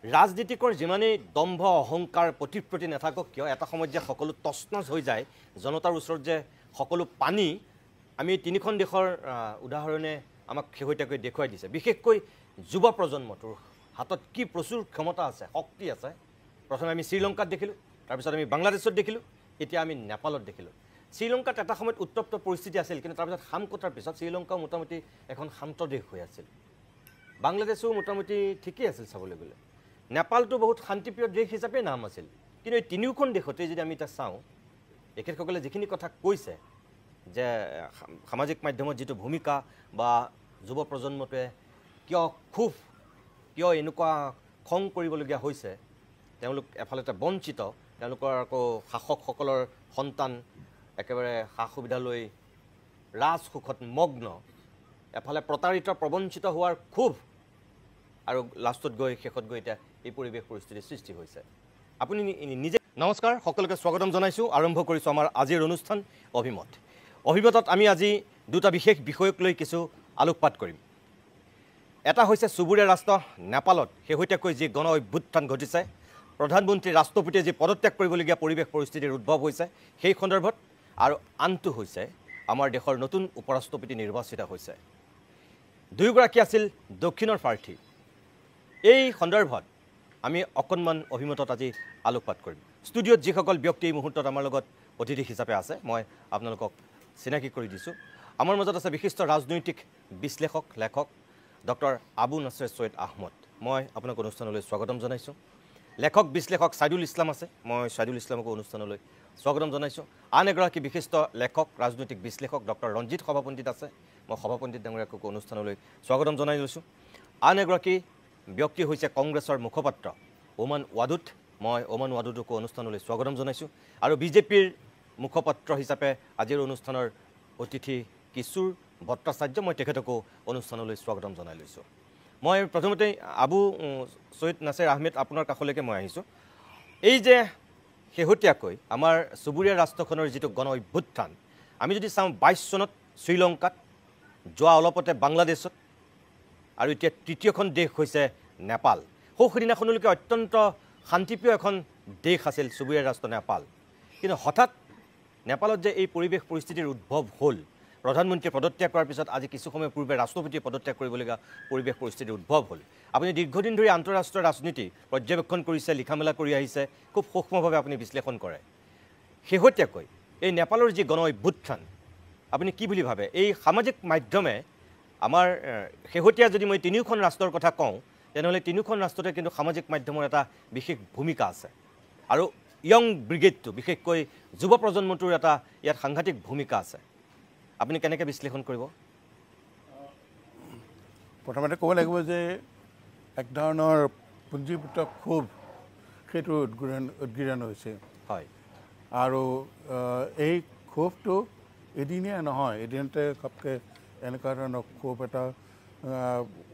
ৰাজনীতিকৰ যিমানেই দম্ভ অহংকাৰ প্ৰতিপ্ৰতি নাথাকক কিয় এটা সময়ত যে সকলো তছনছ হৈ যায় জনতাৰ ওচৰত যে সকলো পানী আমি তিনিখন দেশৰ উদাহৰণে আমাক শেহতীয়াকৈ দেখুৱাই দিছে বিশেষকৈ যুৱ প্ৰজন্মটোৰ হাতত কি প্ৰচুৰ ক্ষমতা আছে শক্তি আছে প্ৰথমে আমি শ্ৰীলংকাত দেখিলোঁ তাৰপিছত আমি বাংলাদেশত দেখিলোঁ এতিয়া আমি নেপালত দেখিলোঁ শ্ৰীলংকাত এটা সময়ত উত্তপ্ত পৰিস্থিতি আছিল কিন্তু তাৰপিছত হাম কটাৰ পিছত শ্ৰীলংকাও মোটামুটি এখন শান্ত দেশ হৈ আছিল বাংলাদেশো মোটামুটি ঠিকেই আছিল চাবলৈ গ'লে নেপালটো বহুত শান্তিপ্ৰিয় দেশ হিচাপে নাম আছিল কিন্তু এই তিনিওখন দেশতে যদি আমি এটা চাওঁ এখেতসকলে যিখিনি কথা কৈছে যে সামাজিক মাধ্যমত যিটো ভূমিকা বা যুৱ প্ৰজন্মটোৱে কিয় এনেকুৱা খং কৰিবলগীয়া হৈছে তেওঁলোক এফালতে বঞ্চিত তেওঁলোকৰ আকৌ শাসকসকলৰ সন্তান একেবাৰে সা সুবিধা লৈ ৰাজসুখত মগ্ন এফালে প্ৰতাৰিত প্ৰবঞ্চিত হোৱাৰ ক্ষোভ আৰু লাষ্টত গৈ শেষত গৈ এতিয়া এই পৰিৱেশ পৰিস্থিতিৰ সৃষ্টি হৈছে আপুনি নিজে নমস্কাৰ সকলোকে স্বাগতম জনাইছোঁ আৰম্ভ কৰিছোঁ আমাৰ আজিৰ অনুষ্ঠান অভিমতত আমি আজি দুটা বিশেষ বিষয়ক লৈ কিছু আলোকপাত কৰিম এটা হৈছে চুবুৰীয়া ৰাষ্ট্ৰ নেপালত শেহতীয়াকৈ যি গণ অভ্যুত্থান ঘটিছে প্ৰধানমন্ত্ৰী ৰাষ্ট্ৰপতিয়ে যি পদত্যাগ কৰিবলগীয়া পৰিৱেশ পৰিস্থিতিৰ উদ্ভৱ হৈছে সেই সন্দৰ্ভত আৰু আনটো হৈছে আমাৰ দেশৰ নতুন উপৰাষ্ট্ৰপতি নিৰ্বাচিত হৈছে দুয়োগৰাকী আছিল দক্ষিণৰ প্ৰাৰ্থী এই সন্দৰ্ভত আমি অকণমান অভিমতত আজি আলোকপাত কৰিম ষ্টুডিঅ'ত যিসকল ব্যক্তি এই মুহূৰ্তত আমাৰ লগত অতিথি হিচাপে আছে মই আপোনালোকক চিনাকি কৰি দিছোঁ আমাৰ মাজত আছে বিশিষ্ট ৰাজনৈতিক বিশ্লেষক লেখক ডক্টৰ আবু নাছেৰ ছৈয়দ আহমদ মই আপোনাক অনুষ্ঠানলৈ স্বাগতম জনাইছোঁ লেখক বিশ্লেষক ছাইদুল ইছলাম আছে মই ছাইদুল ইছলামকো অনুষ্ঠানলৈ স্বাগতম জনাইছোঁ আন এগৰাকী বিশিষ্ট লেখক ৰাজনৈতিক বিশ্লেষক ডক্টৰ ৰঞ্জিত সভাপণ্ডিত আছে মই সভাপণ্ডিত ডাঙৰীয়াকো অনুষ্ঠানলৈ স্বাগতম জনাই লৈছোঁ আন এগৰাকী ব্যক্তি হৈছে কংগ্ৰেছৰ মুখপাত্ৰ ওমান ৱাদুদ মই ওমান ৱাদুদকো অনুষ্ঠানলৈ স্বাগতম জনাইছোঁ আৰু বিজেপিৰ মুখপাত্ৰ হিচাপে আজিৰ অনুষ্ঠানৰ অতিথি কিশোৰ ভট্টাচাৰ্য মই তেখেতকো অনুষ্ঠানলৈ স্বাগতম জনাই লৈছোঁ মই প্ৰথমতে আবু ছৈয়দ নাছেৰ আহমেদ আপোনাৰ কাষলৈকে মই আহিছোঁ এই যে শেহতীয়াকৈ আমাৰ চুবুৰীয়া ৰাষ্ট্ৰখনৰ যিটো গণ অভ্যুত্থান আমি যদি চাওঁ 22 চনত শ্ৰীলংকাত যোৱা অলপতে বাংলাদেশত আৰু এতিয়া তৃতীয়খন দেশ হৈছে নেপাল সেইদিনাখনলৈকে অত্যন্ত শান্তিপ্ৰিয় এখন দেশ আছিল চুবুৰীয়া ৰাষ্ট্ৰ নেপাল কিন্তু হঠাৎ নেপালত যে এই পৰিৱেশ পৰিস্থিতিৰ উদ্ভৱ হ'ল প্ৰধানমন্ত্ৰী পদত্যাগ কৰাৰ পিছত আজি কিছু সময় পূৰ্বে ৰাষ্ট্ৰপতি পদত্যাগ কৰিবলগীয়া পৰিৱেশ পৰিস্থিতিৰ উদ্ভৱ হ'ল আপুনি দীৰ্ঘদিন ধৰি আন্তঃৰাষ্ট্ৰীয় ৰাজনীতি পৰ্যবেক্ষণ কৰিছে লিখা মেলা কৰি আহিছে খুব সূক্ষ্মভাৱে আপুনি বিশ্লেষণ কৰে শেহতীয়াকৈ এই নেপালৰ যি গণ অভ্যুত্থান আপুনি কি বুলি ভাবে এই সামাজিক মাধ্যমে আমাৰ শেহতীয়া যদি মই তিনিওখন ৰাষ্ট্ৰৰ কথা কওঁ তেনেহ'লে তিনিওখন ৰাষ্ট্ৰতে কিন্তু সামাজিক মাধ্যমৰ এটা বিশেষ ভূমিকা আছে আৰু ইয়ং ব্ৰিগেডটো বিশেষকৈ যুৱ প্ৰজন্মটোৰ এটা ইয়াত সাংঘাতিক ভূমিকা আছে আপুনি কেনেকৈ বিশ্লেষণ কৰিব প্ৰথমতে ক'ব লাগিব যে এক ধৰণৰ পুঞ্জীভূত ক্ষোভ সেইটো উদ্গীৰণ হৈছে হয় আৰু এই ক্ষোভটো এদিনীয়া নহয় এদিনতে ঘপকৈ এনেকুৱা ধৰণৰ ক্ষোভ এটা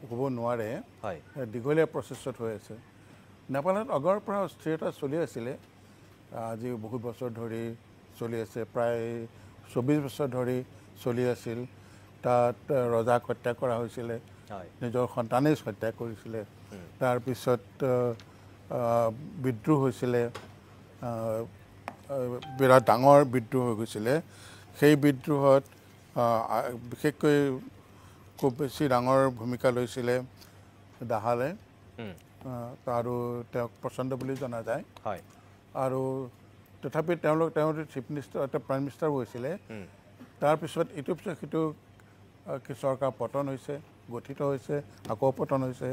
হ'ব নোৱাৰে হয় দীঘলীয়া প্ৰচেছত হৈ আছে নেপালত আগৰ পৰা অস্থিৰতা চলি আছিলে আজি বহুত বছৰ ধৰি চলি আছে প্ৰায় 24 বছৰ ধৰি চলি আছিল তাত ৰজাক হত্যা কৰা হৈছিলে নিজৰ সন্তানেই হত্যা কৰিছিলে তাৰপিছত বিদ্ৰোহ হৈছিলে বিৰাট ডাঙৰ বিদ্ৰোহ হৈ গৈছিলে সেই বিদ্ৰোহত বিশেষকৈ খুব বেছি ডাঙৰ ভূমিকা লৈছিলে দাহালে আৰু তেওঁক প্ৰচণ্ড বুলি জনা যায় হয় আৰু তথাপি তেওঁ চিফ মিনিষ্টাৰ এটা প্ৰাইম মিনিষ্টাৰ হৈছিলে তাৰপিছত ইটো পিছত সিটো চৰকাৰ পতন হৈছে গঠিত হৈছে আকৌ পতন হৈছে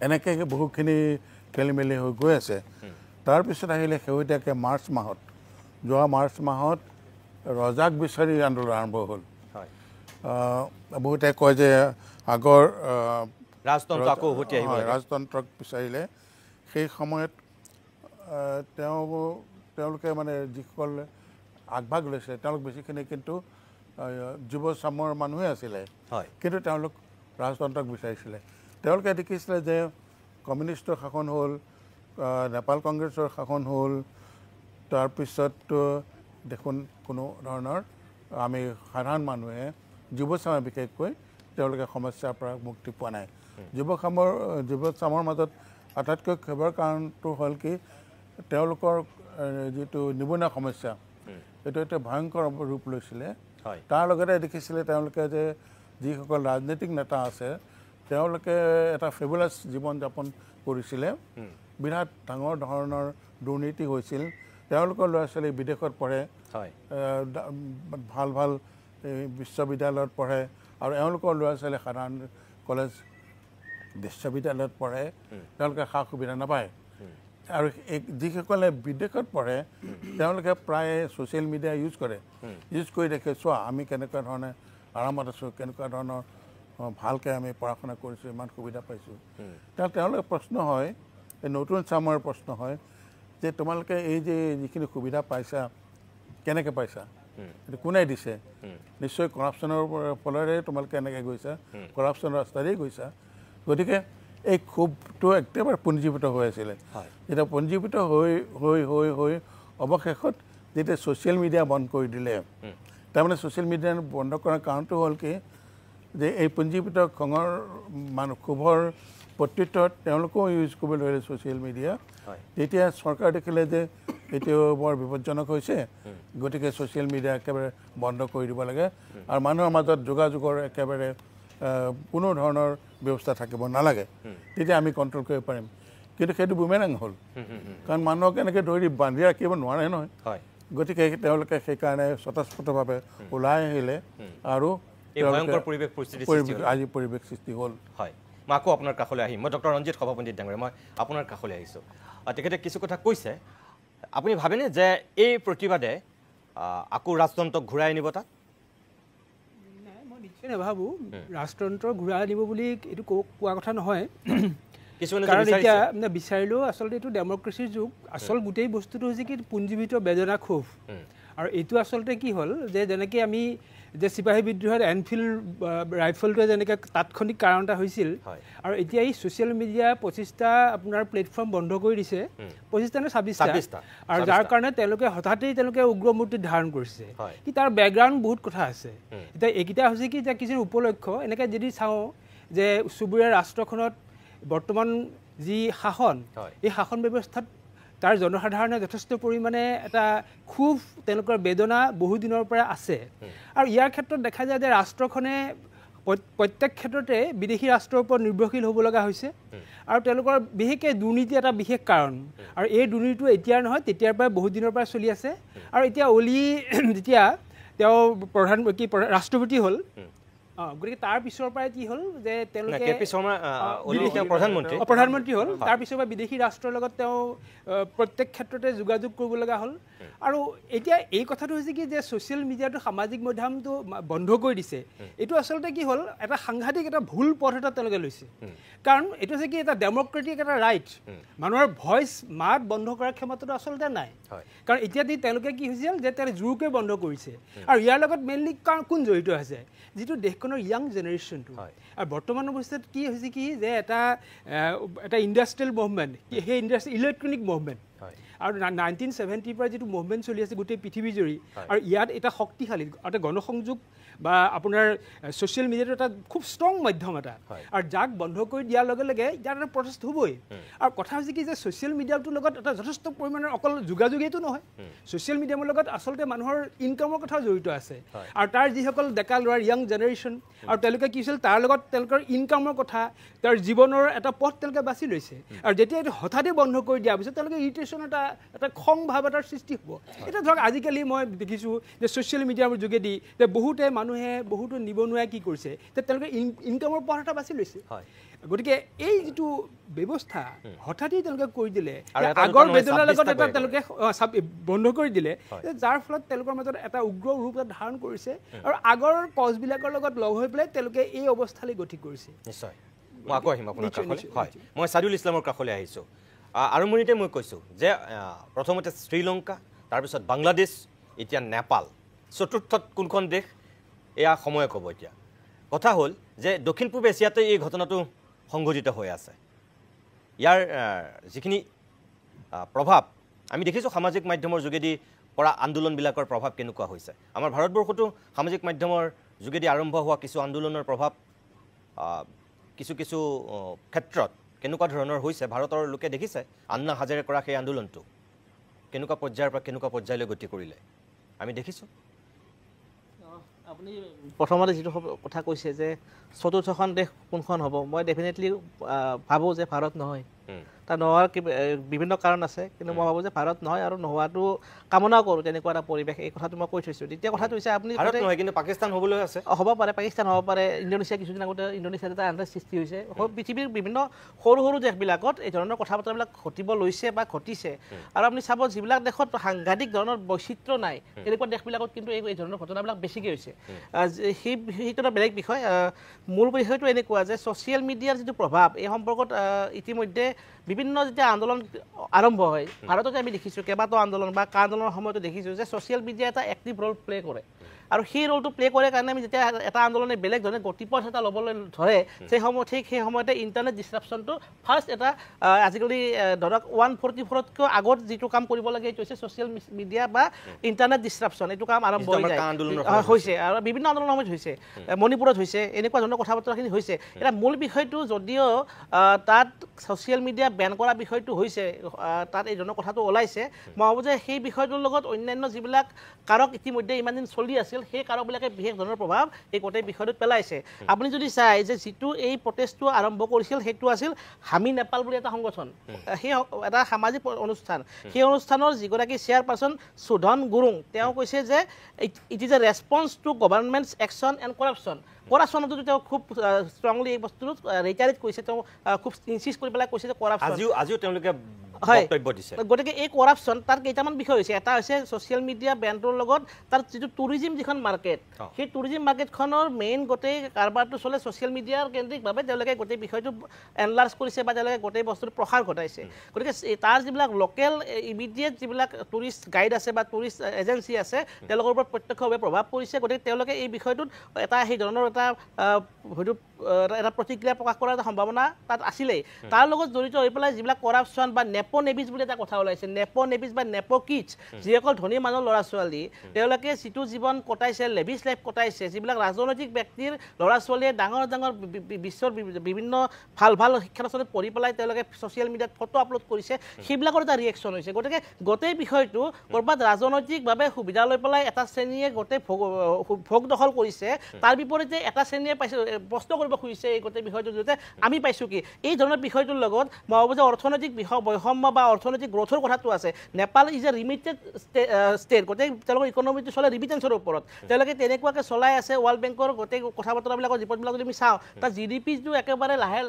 এনেকৈ বহুখিনি খেলি মেলি হৈ গৈ আছে তাৰপিছত আহিলে শেহতীয়াকৈ যোৱা মাৰ্চ মাহত ৰজাক বিচাৰি আন্দোলন আৰম্ভ হ'ল বহুতে কয় যে আগৰ ৰাজতন্ত্ৰক বিচাৰিলে সেই সময়ত তেওঁলোকে মানে যিসকল আগভাগ লৈছে তেওঁলোক বেছিখিনি কিন্তু যুৱ চামৰ মানুহে আছিলে কিন্তু তেওঁলোক ৰাজতন্ত্ৰক বিচাৰিছিলে তেওঁলোকে দেখিছিলে যে কমিউনিষ্টৰ শাসন হ'ল নেপাল কংগ্ৰেছৰ শাসন হ'ল তাৰপিছত দেখোন কোনো ধৰণৰ আমি সাধাৰণ মানুহে যুৱচামে বিশেষকৈ তেওঁলোকে সমস্যাৰ পৰা মুক্তি পোৱা নাই যুৱচামৰ মাজত আটাইতকৈ খেবৰ কাৰণটো হ'ল কি তেওঁলোকৰ যিটো নিবনুৱা সমস্যা এইটো এটা ভয়ংকৰ ৰূপ লৈছিলে তাৰ লগতে দেখিছিলে তেওঁলোকে যে যিসকল ৰাজনৈতিক নেতা আছে তেওঁলোকে এটা ফেবুলাছ জীৱন যাপন কৰিছিলে বিৰাট ডাঙৰ ধৰণৰ দুৰ্নীতি হৈছিল তেওঁলোকৰ ল'ৰা ছোৱালী বিদেশত পঢ়ে ভাল ভাল বিশ্ববিদ্যালয়ত পঢ়ে আৰু এওঁলোকৰ ল'ৰা ছোৱালী সাধাৰণ কলেজ বিশ্ববিদ্যালয়ত পঢ়ে তেওঁলোকে সা সুবিধা নাপায় আৰু যিসকলে বিদেশত পঢ়ে তেওঁলোকে প্ৰায় ছ'চিয়েল মিডিয়া ইউজ কৰি দেখে চোৱা আমি কেনেকুৱা ধৰণে আৰামত আছোঁ কেনেকুৱা ধৰণৰ ভালকৈ আমি পঢ়া শুনা কৰিছোঁ ইমান সুবিধা পাইছোঁ তেওঁলোকে প্ৰশ্ন হয় এই নতুন চামৰ প্ৰশ্ন হয় যে তোমালোকে এই যে যিখিনি সুবিধা পাইছা কেনেকৈ পাইছা এইটো কোনে দিছে নিশ্চয় কৰাপশ্যনৰ ফলেৰে তোমালোকে এনেকৈ গৈছা কৰাপশ্যনৰ ৰাস্তাৰেই গৈছা গতিকে এই ক্ষোভটো একেবাৰে পুঞ্জীভূত হৈ আছিলে যেতিয়া পুঞ্জীভূত হৈ অৱশেষত যেতিয়া ছ'চিয়েল মিডিয়া বন্ধ কৰি দিলে তাৰমানে ছ'চিয়েল মিডিয়া বন্ধ কৰাৰ কাৰণটো হ'ল কি যে এই পুঞ্জীভূত খঙৰ ক্ষোভৰ প্ৰত্যুত্তৰত তেওঁলোকেও ইউজ কৰিবলৈ ধৰিলে ছ'চিয়েল মিডিয়া তেতিয়া চৰকাৰ দেখিলে যে এইটো বৰ বিপদজনক হৈছে গতিকে ছ'চিয়েল মিডিয়া একেবাৰে বন্ধ কৰি দিব লাগে আৰু মানুহৰ মাজত যোগাযোগৰ একেবাৰে কোনো ধৰণৰ ব্যৱস্থা থাকিব নালাগে তেতিয়া আমি কণ্ট্ৰল কৰিব পাৰিম কিন্তু সেইটো বুমেৰাং হ'ল কাৰণ মানুহক এনেকৈ ধৰি বান্ধি ৰাখিব নোৱাৰে নহয় গতিকে তেওঁলোকে সেইকাৰণে স্বতঃস্ফূৰ্তভাৱে ওলাই আহিলে আৰু আজি পৰিৱেশ সৃষ্টি হ'ল হয় মই আকৌ আপোনাৰ কাষলৈ আহিম মই ডক্টৰ ৰঞ্জিত সভাপতি ডাঙৰীয়া মই আপোনাৰ কাষলৈ আহিছোঁ তেখেতে কিছু কথা কৈছে আপুনি ভাবেনে যে এই প্ৰতিবাদে আকৌ ৰাজতন্ত্ৰক ঘূৰাই আনিব তাক মই নিশ্চয় নাভাবোঁ ৰাজতন্ত্ৰ ঘূৰাই আনিব বুলি এইটো কোৱা কথা নহয় কাৰণ এতিয়া বিচাৰিলেও আচলতে এইটো ডেমক্ৰেচিৰ যুগ আচল গোটেই বস্তুটো হৈছে কি পুঞ্জীভূত বেদনা ক্ষোভ আৰু এইটো আচলতে কি হ'ল যে যেনেকৈ আমি যে চিপাহী বিদ্ৰোহত এনফিল্ড ৰাইফলটোৱে যেনেকৈ তাৎক্ষণিক কাৰণ এটা হৈছিল আৰু এতিয়া এই ছ'চিয়েল মিডিয়া 25টা আপোনাৰ প্লেটফৰ্ম বন্ধ কৰি দিছে 25টা নে 26টা আৰু যাৰ কাৰণে তেওঁলোকে হঠাতেই তেওঁলোকে উগ্ৰমূৰ্তি ধাৰণ কৰিছে কি তাৰ বেকগ্ৰাউণ্ড বহুত কথা আছে এতিয়া এইকেইটা হৈছে কি যে কিছুমান উপলক্ষ এনেকৈ যদি চাওঁ যে চুবুৰীয়া ৰাষ্ট্ৰখনত বৰ্তমান যি শাসন এই শাসন ব্যৱস্থাত তাৰ জনসাধাৰণে যথেষ্ট পৰিমাণে এটা ক্ষোভ তেওঁলোকৰ বেদনা বহুদিনৰ পৰা আছে আৰু ইয়াৰ ক্ষেত্ৰত দেখা যায় যে ৰাষ্ট্ৰখনে প্ৰত্যেক ক্ষেত্ৰতে বিদেশী ৰাষ্ট্ৰৰ ওপৰত নিৰ্ভৰশীল হ'ব লগা হৈছে আৰু তেওঁলোকৰ বিশেষকৈ দুৰ্নীতি এটা বিশেষ কাৰণ আৰু এই দুৰ্নীতিটো এতিয়াৰ নহয় তেতিয়াৰ পৰা বহুত দিনৰ পৰা চলি আছে আৰু এতিয়া অলি যেতিয়া তেওঁ ৰাষ্ট্ৰপতি হ'ল গতিকে তাৰ পিছৰ পৰাই কি হ'ল যে তেওঁলোকে প্ৰধানমন্ত্ৰী হ'ল তাৰ পিছৰ পৰা বিদেশী ৰাষ্ট্ৰৰ লগত তেওঁ প্ৰত্যেক ক্ষেত্ৰতে যোগাযোগ কৰিব লগা হ'ল আৰু এতিয়া এই কথাটো হৈছে কি যে ছ'চিয়েল মিডিয়াটো সামাজিক মাধ্যমটো বন্ধ কৰি দিছে এইটো আচলতে কি হ'ল এটা সাংঘাতিক এটা ভুল পথ এটা তেওঁলোকে লৈছে কাৰণ এইটো হৈছে কি এটা ডেমক্ৰেটিক এটা ৰাইট মানুহৰ ভইচ মাত বন্ধ কৰাৰ ক্ষমতাটো আচলতে নাই কাৰণ এতিয়া তেওঁলোকে কি হৈছিল যে তেওঁ জোৰকৈ বন্ধ কৰিছে আৰু ইয়াৰ লগত মেইনলি কোন জড়িত আছে যিটো দেশখনৰ ইয়াং জেনেৰেশ্যনটো আৰু বৰ্তমান অৱস্থাত কি হৈছে কি যে এটা ইণ্ডাষ্ট্ৰিয়েল মুভমেণ্ট সেই ইলেক্ট্ৰনিক মুভমেণ্ট আৰু 1970 পৰা যিটো মুভমেণ্ট চলি আছে গোটেই পৃথিৱীজুৰি আৰু ইয়াত এটা শক্তিশালী এটা গণসংযোগ বা আপোনাৰ ছ'চিয়েল মিডিয়াটো এটা খুব ষ্ট্ৰং মাধ্যম এটা আৰু যাক বন্ধ কৰি দিয়াৰ লগে লগে ইয়াত এটা প্ৰটেষ্ট হ'বই আৰু কথা হৈছে কি যে ছ'চিয়েল মিডিয়াটোৰ লগত এটা যথেষ্ট পৰিমাণৰ অকল যোগাযোগেইটো নহয় ছ'চিয়েল মিডিয়ামৰ লগত আচলতে মানুহৰ ইনকামৰ কথাও জড়িত আছে আৰু তাৰ যিসকল ডেকা ল'ৰাৰ য়াং জেনেৰেশ্যন আৰু তেওঁলোকে কি হৈছিল তাৰ লগত তেওঁলোকৰ ইনকামৰ কথা তাৰ জীৱনৰ এটা পথ তেওঁলোকে বাছি লৈছে আৰু যেতিয়া এইটো হঠাতে বন্ধ কৰি দিয়াৰ পিছত তেওঁলোকে ইৰিটেশ্যন এটা খং ভাৱ এটাৰ সৃষ্টি হ'ব এতিয়া ধৰক আজিকালি মই দেখিছোঁ যে ছ'চিয়েল মিডিয়াৰ যোগেদি যে বহুতো নিবনুৱাই কি কৰিছে যে তেওঁলোকে ইনকামৰ পথ এটা বাছি লৈছে গতিকে এই যিটো ব্যৱস্থা হঠাতেই তেওঁলোকে কৰি দিলে আগৰ বেদনাৰ লগত এটা তেওঁলোকে বন্ধ কৰি দিলে যাৰ ফলত তেওঁলোকৰ মাজত এটা উগ্ৰ ৰূপ এটা ধাৰণ কৰিছে আৰু আগৰ কজবিলাকৰ লগত লগ হৈ পেলাই তেওঁলোকে এই অৱস্থালৈ গতি কৰিছে নিশ্চয় মই আকৌ আহিম আপোনাৰ কাষলৈ হয় মই ছাদিউল ইছলামৰ কাষলৈ আহিছোঁ আৰম্ভণিতে মই কৈছোঁ যে প্ৰথমতে শ্ৰীলংকা তাৰপিছত বাংলাদেশ এতিয়া নেপাল চতুৰ্থত কোনখন দেশ এয়া সময়ে ক'ব এতিয়া কথা হ'ল যে দক্ষিণ পূব এছিয়াতে এই ঘটনাটো সংঘটিত হৈ আছে ইয়াৰ যিখিনি প্ৰভাৱ আমি দেখিছোঁ সামাজিক মাধ্যমৰ যোগেদি কৰা আন্দোলনবিলাকৰ প্ৰভাৱ কেনেকুৱা হৈছে আমাৰ ভাৰতবৰ্ষতো সামাজিক মাধ্যমৰ যোগেদি আৰম্ভ হোৱা কিছু আন্দোলনৰ প্ৰভাৱ কিছু কিছু ক্ষেত্ৰত কেনেকুৱা ধৰণৰ হৈছে ভাৰতৰ লোকে দেখিছে আন্না হাজাৰে কৰা সেই আন্দোলনটো কেনেকুৱা পৰ্যায়ৰ পৰা কেনেকুৱা পৰ্যায়লৈ গতি কৰিলে আমি দেখিছোঁ আপুনি প্ৰথমতে যিটো কথা কৈছে যে চতুৰ্থখন দেশ কোনখন হ'ব মই ডেফিনেটলি ভাবোঁ যে ভাৰত নহয় তাৰ নোহোৱাৰ বিভিন্ন কাৰণ আছে কিন্তু মই ভাবোঁ যে ভাৰত নহয় আৰু নোহোৱাটো কামনাও কৰোঁ তেনেকুৱা এটা পৰিৱেশ এই কথাটো মই কৈ থৈছোঁ দ্বিতীয় কথাটো হৈছে আপুনি ভাৰত নহয় কিন্তু পাকিস্তান হ'বলৈ আছে হ'ব পাৰে পাকিস্তান হ'ব পাৰে ইণ্ডোনেছিয়া কিছুদিন আগতে ইণ্ডোনেছিয়াত এটা আন্দাজ সৃষ্টি হৈছে পৃথিৱীৰ বিভিন্ন সৰু সৰু দেশবিলাকত এই ধৰণৰ কথা বতৰাবিলাক ঘটিব লৈছে বা ঘটিছে আৰু আপুনি চাব যিবিলাক দেশত সাংঘাতিক ধৰণৰ বৈচিত্ৰ্য নাই তেনেকুৱা দেশবিলাকত কিন্তু এই ধৰণৰ ঘটনাবিলাক বেছিকৈ হৈছে সেইটো এটা বেলেগ বিষয় মূল বিষয়টো এনেকুৱা যে ছ'চিয়েল মিডিয়াৰ যিটো প্ৰভাৱ এই সম্পৰ্কত ইতিমধ্যে বিভিন্ন যেতিয়া আন্দোলন আৰম্ভ হয় ভাৰততে আমি দেখিছোঁ কেইবাটাও আন্দোলন বা কা আন্দোলনৰ সময়তো দেখিছোঁ যে ছ'চিয়েল মিডিয়া এটা এক্টিভ ৰোল প্লে কৰে আৰু সেই ৰোলটো প্লে কৰে কাৰণে আমি যেতিয়া এটা আন্দোলনে বেলেগ ধৰণে গতিপথ এটা ল'বলৈ ধৰে সেই সময়তে ইণ্টাৰনেট ডিছৰাপশ্যনটো ফাৰ্ষ্ট এটা আজিকালি ধৰক 144তকৈ আগত যিটো কাম কৰিব লাগে এইটো হৈছে ছ'চিয়েল মিডিয়া বা ইণ্টাৰনেট ডিছৰাপশ্যন এইটো কাম আৰম্ভ হৈ যায় হৈছে আৰু বিভিন্ন আন্দোলনৰ সময়ত হৈছে মণিপুৰত হৈছে এনেকুৱা ধৰণৰ কথা বতৰাখিনি হৈছে এটা মূল বিষয়টো যদিও তাত ছ'চিয়েল মিডিয়া বেন কৰা বিষয়টো হৈছে তাত এই ধৰণৰ কথাটো ওলাইছে মই ভাবোঁ যে সেই বিষয়টোৰ লগত অন্যান্য যিবিলাক কাৰক ইতিমধ্যে ইমান দিন চলি আছিল সেই কাৰকবিলাকে বিশেষ ধৰণৰ প্ৰভাৱ এই গোটেই বিষয়টোত পেলাইছে আপুনি যদি চাই যে যিটো এই প্ৰটেষ্টটো আৰম্ভ কৰিছিল সেইটো আছিল হামি নেপাল বুলি এটা সংগঠন সেই এটা সামাজিক অনুষ্ঠান সেই অনুষ্ঠানৰ যিগৰাকী চেয়াৰপাৰ্চন সুধন গুৰুং তেওঁ কৈছে যে it is a response to government's action and কৰাপশ্যনতো তেওঁ খুব ষ্ট্ৰংলি এই বস্তুটো ৰিটাৰেট কৰিছে তেওঁ খুব ইনচিষ্ট কৰি পেলাই কৈছে যে কৰাপশ্যন আজিও তেওঁলোকে বক্তব্য দিছে গতিকে এই কৰাপশ্যন তাৰ কেইটামান বিষয় হৈছে এটা হৈছে ছ'চিয়েল মিডিয়া বেণ্ডৰ লগত তাৰ যিটো টুৰিজিম যিখন মাৰ্কেট সেই টুৰিজিম মাৰ্কেটখনৰ মেইন গোটেই কাৰবাৰটো চলে ছ'চিয়েল মিডিয়াৰ কেন্দ্ৰিকভাৱে তেওঁলোকে গোটেই বিষয়টো এনালাইজ কৰিছে বা তেওঁলোকে গোটেই বস্তুটো প্ৰসাৰ ঘটাইছে গতিকে তাৰ যিবিলাক লোকেল ইমিডিয়েট যিবিলাক টুৰিষ্ট গাইড আছে বা টুৰিষ্ট এজেঞ্চি আছে তেওঁলোকৰ ওপৰত প্ৰত্যক্ষভাৱে প্ৰভাৱ পৰিছে গতিকে তেওঁলোকে এই বিষয়টোত এটা সেই ধৰণৰ এটা হয়তো এটা প্ৰতিক্ৰিয়া প্ৰকাশ কৰাৰ এটা সম্ভাৱনা তাত আছিলেই তাৰ লগত জড়িত হৈ পেলাই যিবিলাক কৰাপশ্যন বা নেপো নেভিজ বুলি এটা কথা ওলাইছে নেপো নেভিজ বা নেপো কিডছ যিসকল ধনী মানুহৰ ল'ৰা ছোৱালী তেওঁলোকে যিটো জীৱন কটাইছে লেভিছ লাইফ কটাইছে যিবিলাক ৰাজনৈতিক ব্যক্তিৰ ল'ৰা ছোৱালীয়ে ডাঙৰ ডাঙৰ বিশ্বৰ বিভিন্ন ভাল ভাল শিক্ষানুষ্ঠানত পঢ়ি পেলাই তেওঁলোকে ছ'চিয়েল মিডিয়াত ফটো আপলোড কৰিছে সেইবিলাকৰ এটা ৰিয়েকশ্যন হৈছে গতিকে গোটেই বিষয়টো ক'ৰবাত ৰাজনৈতিকভাৱে সুবিধা লৈ পেলাই এটা শ্ৰেণীয়ে গোটেই ভোগ দখল কৰিছে তাৰ বিপৰীতে এটা শ্ৰেণীয়ে পাইছে প্ৰশ্ন কৰিব খুজিছে এই গোটেই বিষয়টোৰ জৰিয়তে আমি পাইছোঁ কি এই ধৰণৰ বিষয়টোৰ লগত মই ভাবোঁ যে অৰ্থনৈতিক বৈষম্য বা অৰ্থনৈতিক গ্ৰথৰ কথাটো আছে নেপাল ইজ এ ৰিমিটেড ষ্টেট গোটেই তেওঁলোকৰ ইকনমিটো চলে ৰিমিটেঞ্চৰ ওপৰত তেওঁলোকে তেনেকুৱাকৈ চলাই আছে ৱৰ্ল্ড বেংকৰ গোটেই কথা বতৰাবিলাকৰ ৰিপৰ্টবিলাক যদি আমি চাওঁ তাৰ GDPটো একেবাৰে লাহে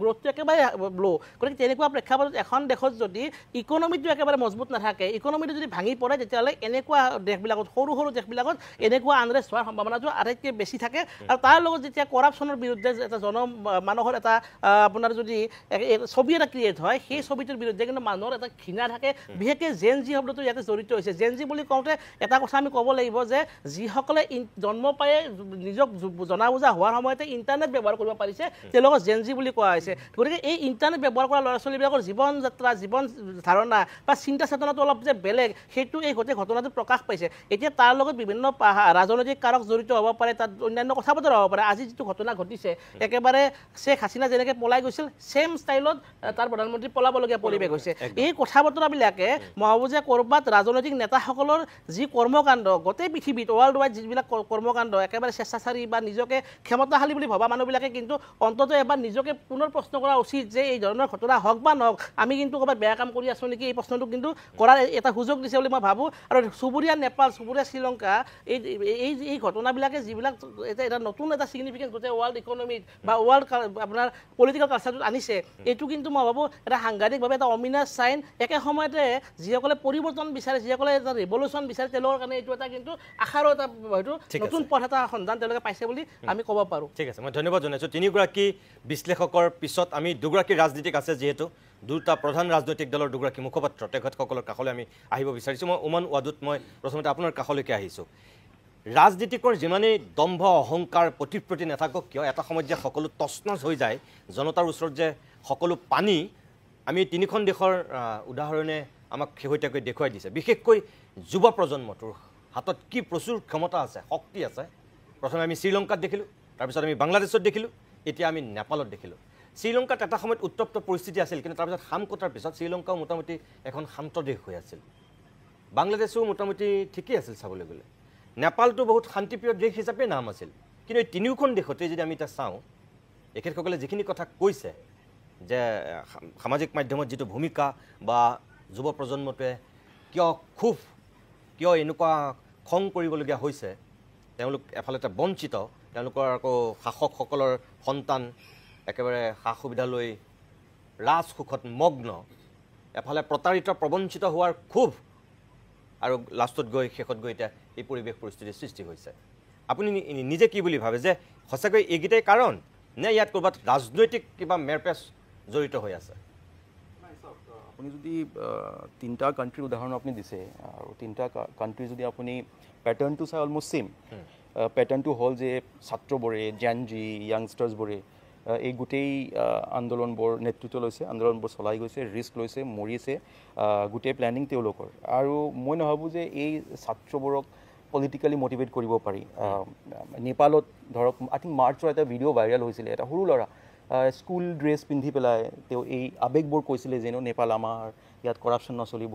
গ্ৰথটো একেবাৰে ল' গতিকে তেনেকুৱা প্ৰেক্ষাপটত এখন দেশত যদি ইকনমিটো একেবাৰে মজবুত নাথাকে ইকনমিটো যদি ভাঙি পৰে তেতিয়াহ'লে এনেকুৱা দেশবিলাকত সৰু সৰু দেশবিলাকত এনেকুৱা আনৰেষ্ট হোৱাৰ সম্ভাৱনাটো আটাইতকৈ বেছি থাকে আৰু তাৰ লগত যেতিয়া কৰাপশ্যনৰ বিৰুদ্ধে এটা মানুহৰ এটা আপোনাৰ যদি ছবি এটা ক্ৰিয়েট হয় সেই ছবিটোৰ বিৰুদ্ধে কিন্তু মানুহৰ এটা ঘৃণা থাকে বিশেষকৈ জেন জি শব্দটো ইয়াতে জড়িত হৈছে জেন জি বুলি কওঁতে এটা কথা আমি ক'ব লাগিব যে যিসকলে জন্ম পায়ে নিজক জনা বুজা হোৱাৰ সময়তে ইণ্টাৰনেট ব্যৱহাৰ কৰিব পাৰিছে তেওঁলোকক জেন জি বুলি কোৱা হৈছে গতিকে এই ইণ্টাৰনেট ব্যৱহাৰ কৰা ল'ৰা ছোৱালীবিলাকৰ জীৱন যাত্ৰা জীৱন ধাৰণা বা চিন্তা চেতনাটো অলপ যে বেলেগ সেইটো এই গোটেই ঘটনাটো প্ৰকাশ পাইছে এতিয়া তাৰ লগত বিভিন্ন ৰাজনৈতিক কাৰক জড়িত হ'ব পাৰে তাত অন্যান্য কথা বতৰা হ'ব পাৰে আজি যিটো ঘটনা ঘটিছে একেবাৰে শ্বেখ হাছিনা যেনেকৈ পলাই গৈছিল ছেম ষ্টাইলত তাৰ প্ৰধানমন্ত্ৰী পলাবলগীয়া পৰিৱেশ হৈছে এই কথা বতৰাবিলাকে মই ভাবোঁ যে ক'ৰবাত ৰাজনৈতিক নেতাসকলৰ যি কৰ্মকাণ্ড গোটেই পৃথিৱীত ৱৰ্ল্ড ৱাইড যিবিলাক কৰ্মকাণ্ড একেবাৰে স্বেচ্ছাচাৰী বা নিজকে ক্ষমতাশালী বুলি ভবা মানুহবিলাকে কিন্তু অন্ততঃ এবাৰ নিজকে পুনৰ প্ৰশ্ন কৰা উচিত যে এই ধৰণৰ ঘটনা হওক বা নহওক আমি কিন্তু ক'ৰবাত বেয়া কাম কৰি আছোঁ নেকি এই প্ৰশ্নটো কিন্তু কৰাৰ এটা সুযোগ দিছে বুলি মই ভাবোঁ আৰু চুবুৰীয়া নেপাল চুবুৰীয়া শ্ৰীলংকা এই ঘটনাবিলাকে যিবিলাক এটা নতুন এটা ছিগনিফিকেঞ্চ গোটেই ৱৰ্ল্ড ইকনমিত বা ৱৰ্ল্ড আপোনাৰ পলিটিকেল কালচাৰটোত আনিছে এইটো কিন্তু মই ভাবোঁ এটা সাংঘাতিকভাৱে এটা অমিনাছ চাইন একে সময়তে যিসকলে পৰিৱৰ্তন বিচাৰে যিসকলে এটা ৰিভলিউশ্যন বিচাৰে তেওঁলোকৰ কাৰণে এইটো এটা কিন্তু আশাৰো এটা হয়তো নতুন পথ এটা সন্ধান তেওঁলোকে পাইছে বুলি আমি ক'ব পাৰোঁ ঠিক আছে মই ধন্যবাদ জনাইছোঁ তিনিগৰাকী বিশ্লেষকৰ পিছত আমি দুগৰাকী ৰাজনীতিক আছে যিহেতু দুটা প্ৰধান ৰাজনৈতিক দলৰ দুগৰাকী মুখপাত্ৰ তেখেতসকলৰ কাষলৈ আমি আহিব বিচাৰিছোঁ মই উমান ৱাদুত মই প্ৰথমতে আপোনাৰ কাষলৈকে আহিছোঁ ৰাজনীতিকৰ যিমানেই দম্ভ অহংকাৰ প্ৰতিপ্ৰতি নাথাকক কিয় এটা সময়ত যে সকলো তছনছ হৈ যায় জনতাৰ ওচৰত যে সকলো পানী আমি তিনিখন দেশৰ উদাহৰণে আমাক শেহতীয়াকৈ দেখুৱাই দিছে বিশেষকৈ যুৱ প্ৰজন্মটোৰ হাতত কি প্ৰচুৰ ক্ষমতা আছে শক্তি আছে প্ৰথমে আমি শ্ৰীলংকাত দেখিলোঁ তাৰপিছত আমি বাংলাদেশত দেখিলোঁ এতিয়া আমি নেপালত দেখিলোঁ শ্ৰীলংকাত এটা সময়ত উত্তপ্ত পৰিস্থিতি আছিল কিন্তু তাৰপিছত হাম কটাৰ পিছত শ্ৰীলংকাও মোটামুটি এখন শান্ত দেশ হৈ আছিল বাংলাদেশো মোটামুটি ঠিকেই আছিল চাবলৈ গ'লে নেপালটো বহুত শান্তিপ্ৰিয় দেশ হিচাপে নাম আছিল কিন্তু এই তিনিওখন দেশতে যদি আমি এতিয়া চাওঁ এখেতসকলে যিখিনি কথা কৈছে যে সামাজিক মাধ্যমত যিটো ভূমিকা বা যুৱ প্ৰজন্মটোৱে কিয় এনেকুৱা খং কৰিবলগীয়া হৈছে তেওঁলোক এফালতে বঞ্চিত তেওঁলোকৰ আকৌ শাসকসকলৰ সন্তান একেবাৰে সা সুবিধা লৈ ৰাজসুখত মগ্ন এফালে প্ৰতাৰিত প্ৰবঞ্চিত হোৱাৰ ক্ষোভ আৰু লাষ্টত গৈ শেষত গৈ এতিয়া এই পৰিৱেশ পৰিস্থিতিৰ সৃষ্টি হৈছে আপুনি নিজে কি বুলি ভাবে যে সঁচাকৈ এইকেইটাই কাৰণ নে ইয়াত ক'ৰবাত ৰাজনৈতিক কিবা মেৰপেচ জড়িত হৈ আছে আপুনি যদি তিনিটা কাণ্ট্ৰিৰ উদাহৰণ আপুনি দিছে আৰু তিনিটা কাণ্ট্ৰি যদি আপুনি পেটাৰ্ণটো চাই অলমষ্ট ছেইম পেটাৰ্ণটো হ'ল যে ছাত্ৰবোৰে জেনজি য়াংষ্টাৰ্ছবোৰে এই গোটেই আন্দোলনবোৰ নেতৃত্ব লৈছে আন্দোলনবোৰ চলাই গৈছে ৰিস্ক লৈছে মৰিছে গোটেই প্লেনিং তেওঁলোকৰ আৰু মই নাভাবোঁ যে এই ছাত্ৰবোৰক পলিটিকেলি মটিভেট কৰিব পাৰি নেপালত ধৰক আই থিংক মাৰ্চৰ এটা ভিডিঅ' ভাইৰেল হৈছিলে এটা সৰু ল'ৰা স্কুল ড্ৰেছ পিন্ধি পেলাই তেওঁ এই আৱেগবোৰ কৈছিলে যে নেপাল আমাৰ ইয়াত কৰাপশ্যন নচলিব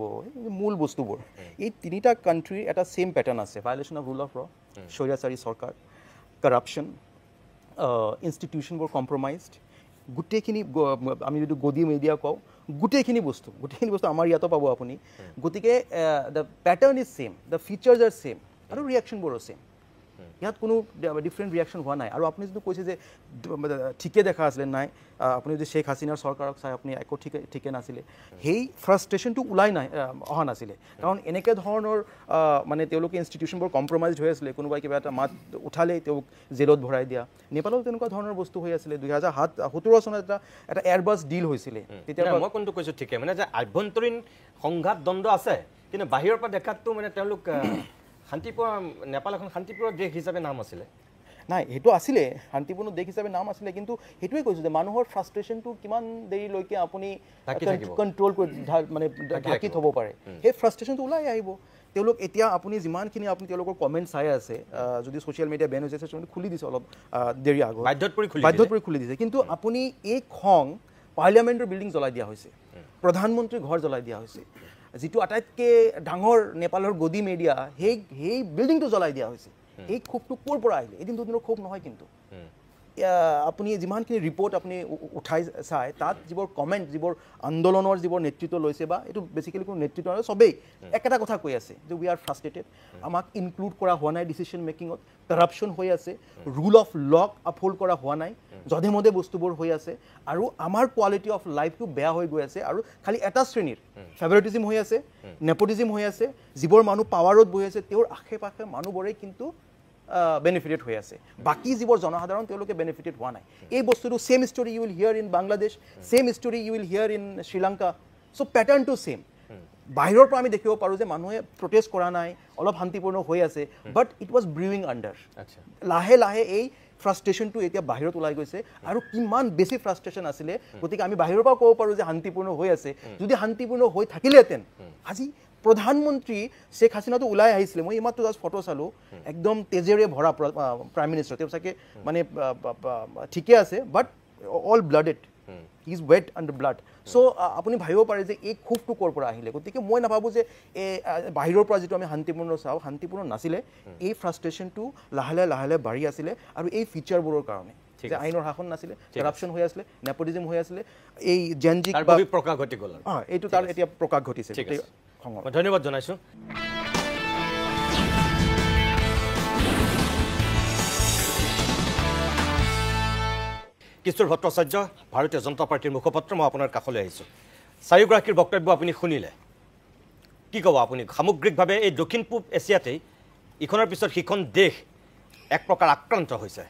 মূল বস্তুবোৰ এই তিনিটা কাণ্ট্ৰিৰ এটা ছেইম পেটাৰ্ণ আছে violation of rule of law স্বৈৰাচাৰী চৰকাৰ কৰাপশ্যন ইনষ্টিটিউশ্যনবোৰ কম্প্ৰমাইজড গোটেইখিনি আমি যদি গদি মিডিয়া কওঁ গোটেইখিনি বস্তু আমাৰ ইয়াতো পাব আপুনি গতিকে the pattern is same the features R same আৰু ৰিয়েকশ্যনবোৰো ছেইম ইয়াত কোনো ডিফাৰেণ্ট ৰিয়েকশ্যন হোৱা নাই আৰু আপুনি যদি কৈছে যে ঠিকে দেখা আছিলে নাই আপুনি যদি শ্বেখ হাছিনাৰ চৰকাৰক চাই আপুনি একো ঠিকে নাছিলে সেই ফ্ৰাষ্ট্ৰেশ্যনটো ওলাই অহা নাছিলে কাৰণ এনেকৈ ধৰণৰ মানে তেওঁলোকে ইনষ্টিটিউশ্যনবোৰ কম্প্ৰমাইজড হৈ আছিলে কোনোবাই কিবা এটা মাত উঠালেই তেওঁক জেলত ভৰাই দিয়া নেপালত তেনেকুৱা ধৰণৰ বস্তু হৈ আছিলে 2017 চনত এটা এয়াৰবাছ ডিল হৈছিলে তেতিয়া মই কোনটো কৈছোঁ ঠিকে মানে যে আভ্যন্তৰীণ সংঘাত দ্বন্দ্ব আছে কিন্তু বাহিৰৰ পৰা দেখাততো মানে তেওঁলোক শান্তিপূৰ্ণ নেপাল এখন শান্তিপূৰ্ণ দেশ হিচাপে নাম আছিলে নাই সেইটো আছিলে শান্তিপূৰ্ণ দেশ হিচাপে নাম আছিলে কিন্তু সেইটোৱে কৈছোঁ যে মানুহৰ ফ্ৰাষ্ট্ৰেশ্যনটো কিমান দেৰিলৈকে আপুনি কণ্ট্ৰল কৰি মানে ঢাকি থ'ব পাৰে সেই ফ্ৰাষ্ট্ৰেশ্যনটো ওলাই আহিব তেওঁলোক এতিয়া আপুনি যিমানখিনি আপুনি তেওঁলোকৰ কমেণ্ট চাই আছে যদি ছ'চিয়েল মিডিয়া বেন হৈছে খুলি দিছে অলপ দেৰি আগত বাধ্যত পৰি খুলি দিছে কিন্তু আপুনি এই খং পাৰ্লিয়ামেণ্টৰ বিল্ডিং জ্বলাই দিয়া হৈছে প্ৰধানমন্ত্ৰীৰ ঘৰ জ্বলাই দিয়া হৈছে যিটো আটাইতকৈ ডাঙৰ নেপালৰ গদি মিডিয়া সেই বিল্ডিংটো জ্বলাই দিয়া হৈছে এই ক্ষোভটো ক'ৰ পৰা আহিলে এদিন দুদিনৰ ক্ষোভ নহয় কিন্তু আপুনি যিমানখিনি ৰিপৰ্ট আপুনি উঠাই চাই তাত যিবোৰ কমেণ্ট যিবোৰ আন্দোলনৰ যিবোৰ নেতৃত্ব লৈছে বা এইটো বেচিকেলি কোনো নেতৃত্ব নহয় চবেই একেটা কথা কৈ আছে যে উই আৰ ফ্ৰাষ্ট্ৰেটেড আমাক ইনক্লুড কৰা হোৱা নাই ডিচিশ্যন মেকিঙত কৰাপশ্যন হৈ আছে ৰুল অফ লক আপহোল্ড কৰা হোৱা নাই যধে মধে বস্তুবোৰ হৈ আছে আৰু আমাৰ কোৱালিটি অফ লাইফটো বেয়া হৈ গৈ আছে আৰু খালি এটা শ্ৰেণীৰ ফেভাৰিটিজিম হৈ আছে নেপোটিজিম হৈ আছে যিবোৰ মানুহ পাৱাৰত বহি আছে তেওঁৰ আশে পাশে মানুহবোৰেই কিন্তু বেনিফিটেড হৈ আছে বাকী যিবোৰ জনসাধাৰণ তেওঁলোকে বেনিফিটেড হোৱা নাই এই বস্তুটো same story you will hear in Bangladesh same story you will hear in Sri Lanka so' পেটাৰ্ণটো ছেম বাহিৰৰ পৰা আমি দেখিব পাৰোঁ যে মানুহে প্ৰটেষ্ট কৰা নাই অলপ শান্তিপূৰ্ণ হৈ আছে বাট ইট ৱাজ ব্ৰিউইং আণ্ডাৰ লাহে লাহে এই ফ্ৰাষ্ট্ৰেশ্যনটো এতিয়া বাহিৰত ওলাই গৈছে আৰু কিমান বেছি ফ্ৰাষ্ট্ৰেশ্যন আছিলে গতিকে আমি বাহিৰৰ পৰা ক'ব পাৰোঁ যে শান্তিপূৰ্ণ হৈ আছে যদি শান্তিপূৰ্ণ হৈ থাকিলেহেঁতেন আজি প্ৰধানমন্ত্ৰী শ্বেখ হাছিনাটো ওলাই আহিছিলে মই ইমাত্ৰ জাষ্ট ফটো চালোঁ একদম তেজেৰে ভৰা প্ৰাইম মিনিষ্টাৰ তেওঁ চাগে মানে ঠিকে আছে but all blooded he is wet under blood so' আপুনি ভাবিব পাৰে যে এই ক্ষোভটো ক'ৰ পৰা আহিলে গতিকে মই নাভাবোঁ যে এই বাহিৰৰ পৰা যিটো আমি শান্তিপূৰ্ণ চাওঁ শান্তিপূৰ্ণ নাছিলে এই ফ্ৰাষ্ট্ৰেশ্যনটো লাহে লাহে বাঢ়ি আছিলে আৰু এই ফিচাৰবোৰৰ কাৰণে যে আইনৰ শাসন নাছিলে কৰাপশ্যন হৈ আছিলে নেপোটিজিম হৈ আছিলে এই জেনজিক প্ৰকাশ ঘটি গ'ল এইটো তাৰ এতিয়া প্ৰকাশ ঘটিছে ধন্যবাদ জনাইছোঁ কিশোৰ ভট্টাচাৰ্য ভাৰতীয় জনতা পাৰ্টীৰ মুখপাত্ৰ মই আপোনাৰ কাষলৈ আহিছোঁ চাৰিওগৰাকীৰ বক্তব্য আপুনি শুনিলে কি ক'ব আপুনি সামগ্ৰিকভাৱে এই দক্ষিণ পূব এছিয়াতেই ইখনৰ পিছত সিখন দেশ এক প্ৰকাৰ আক্ৰান্ত হৈছে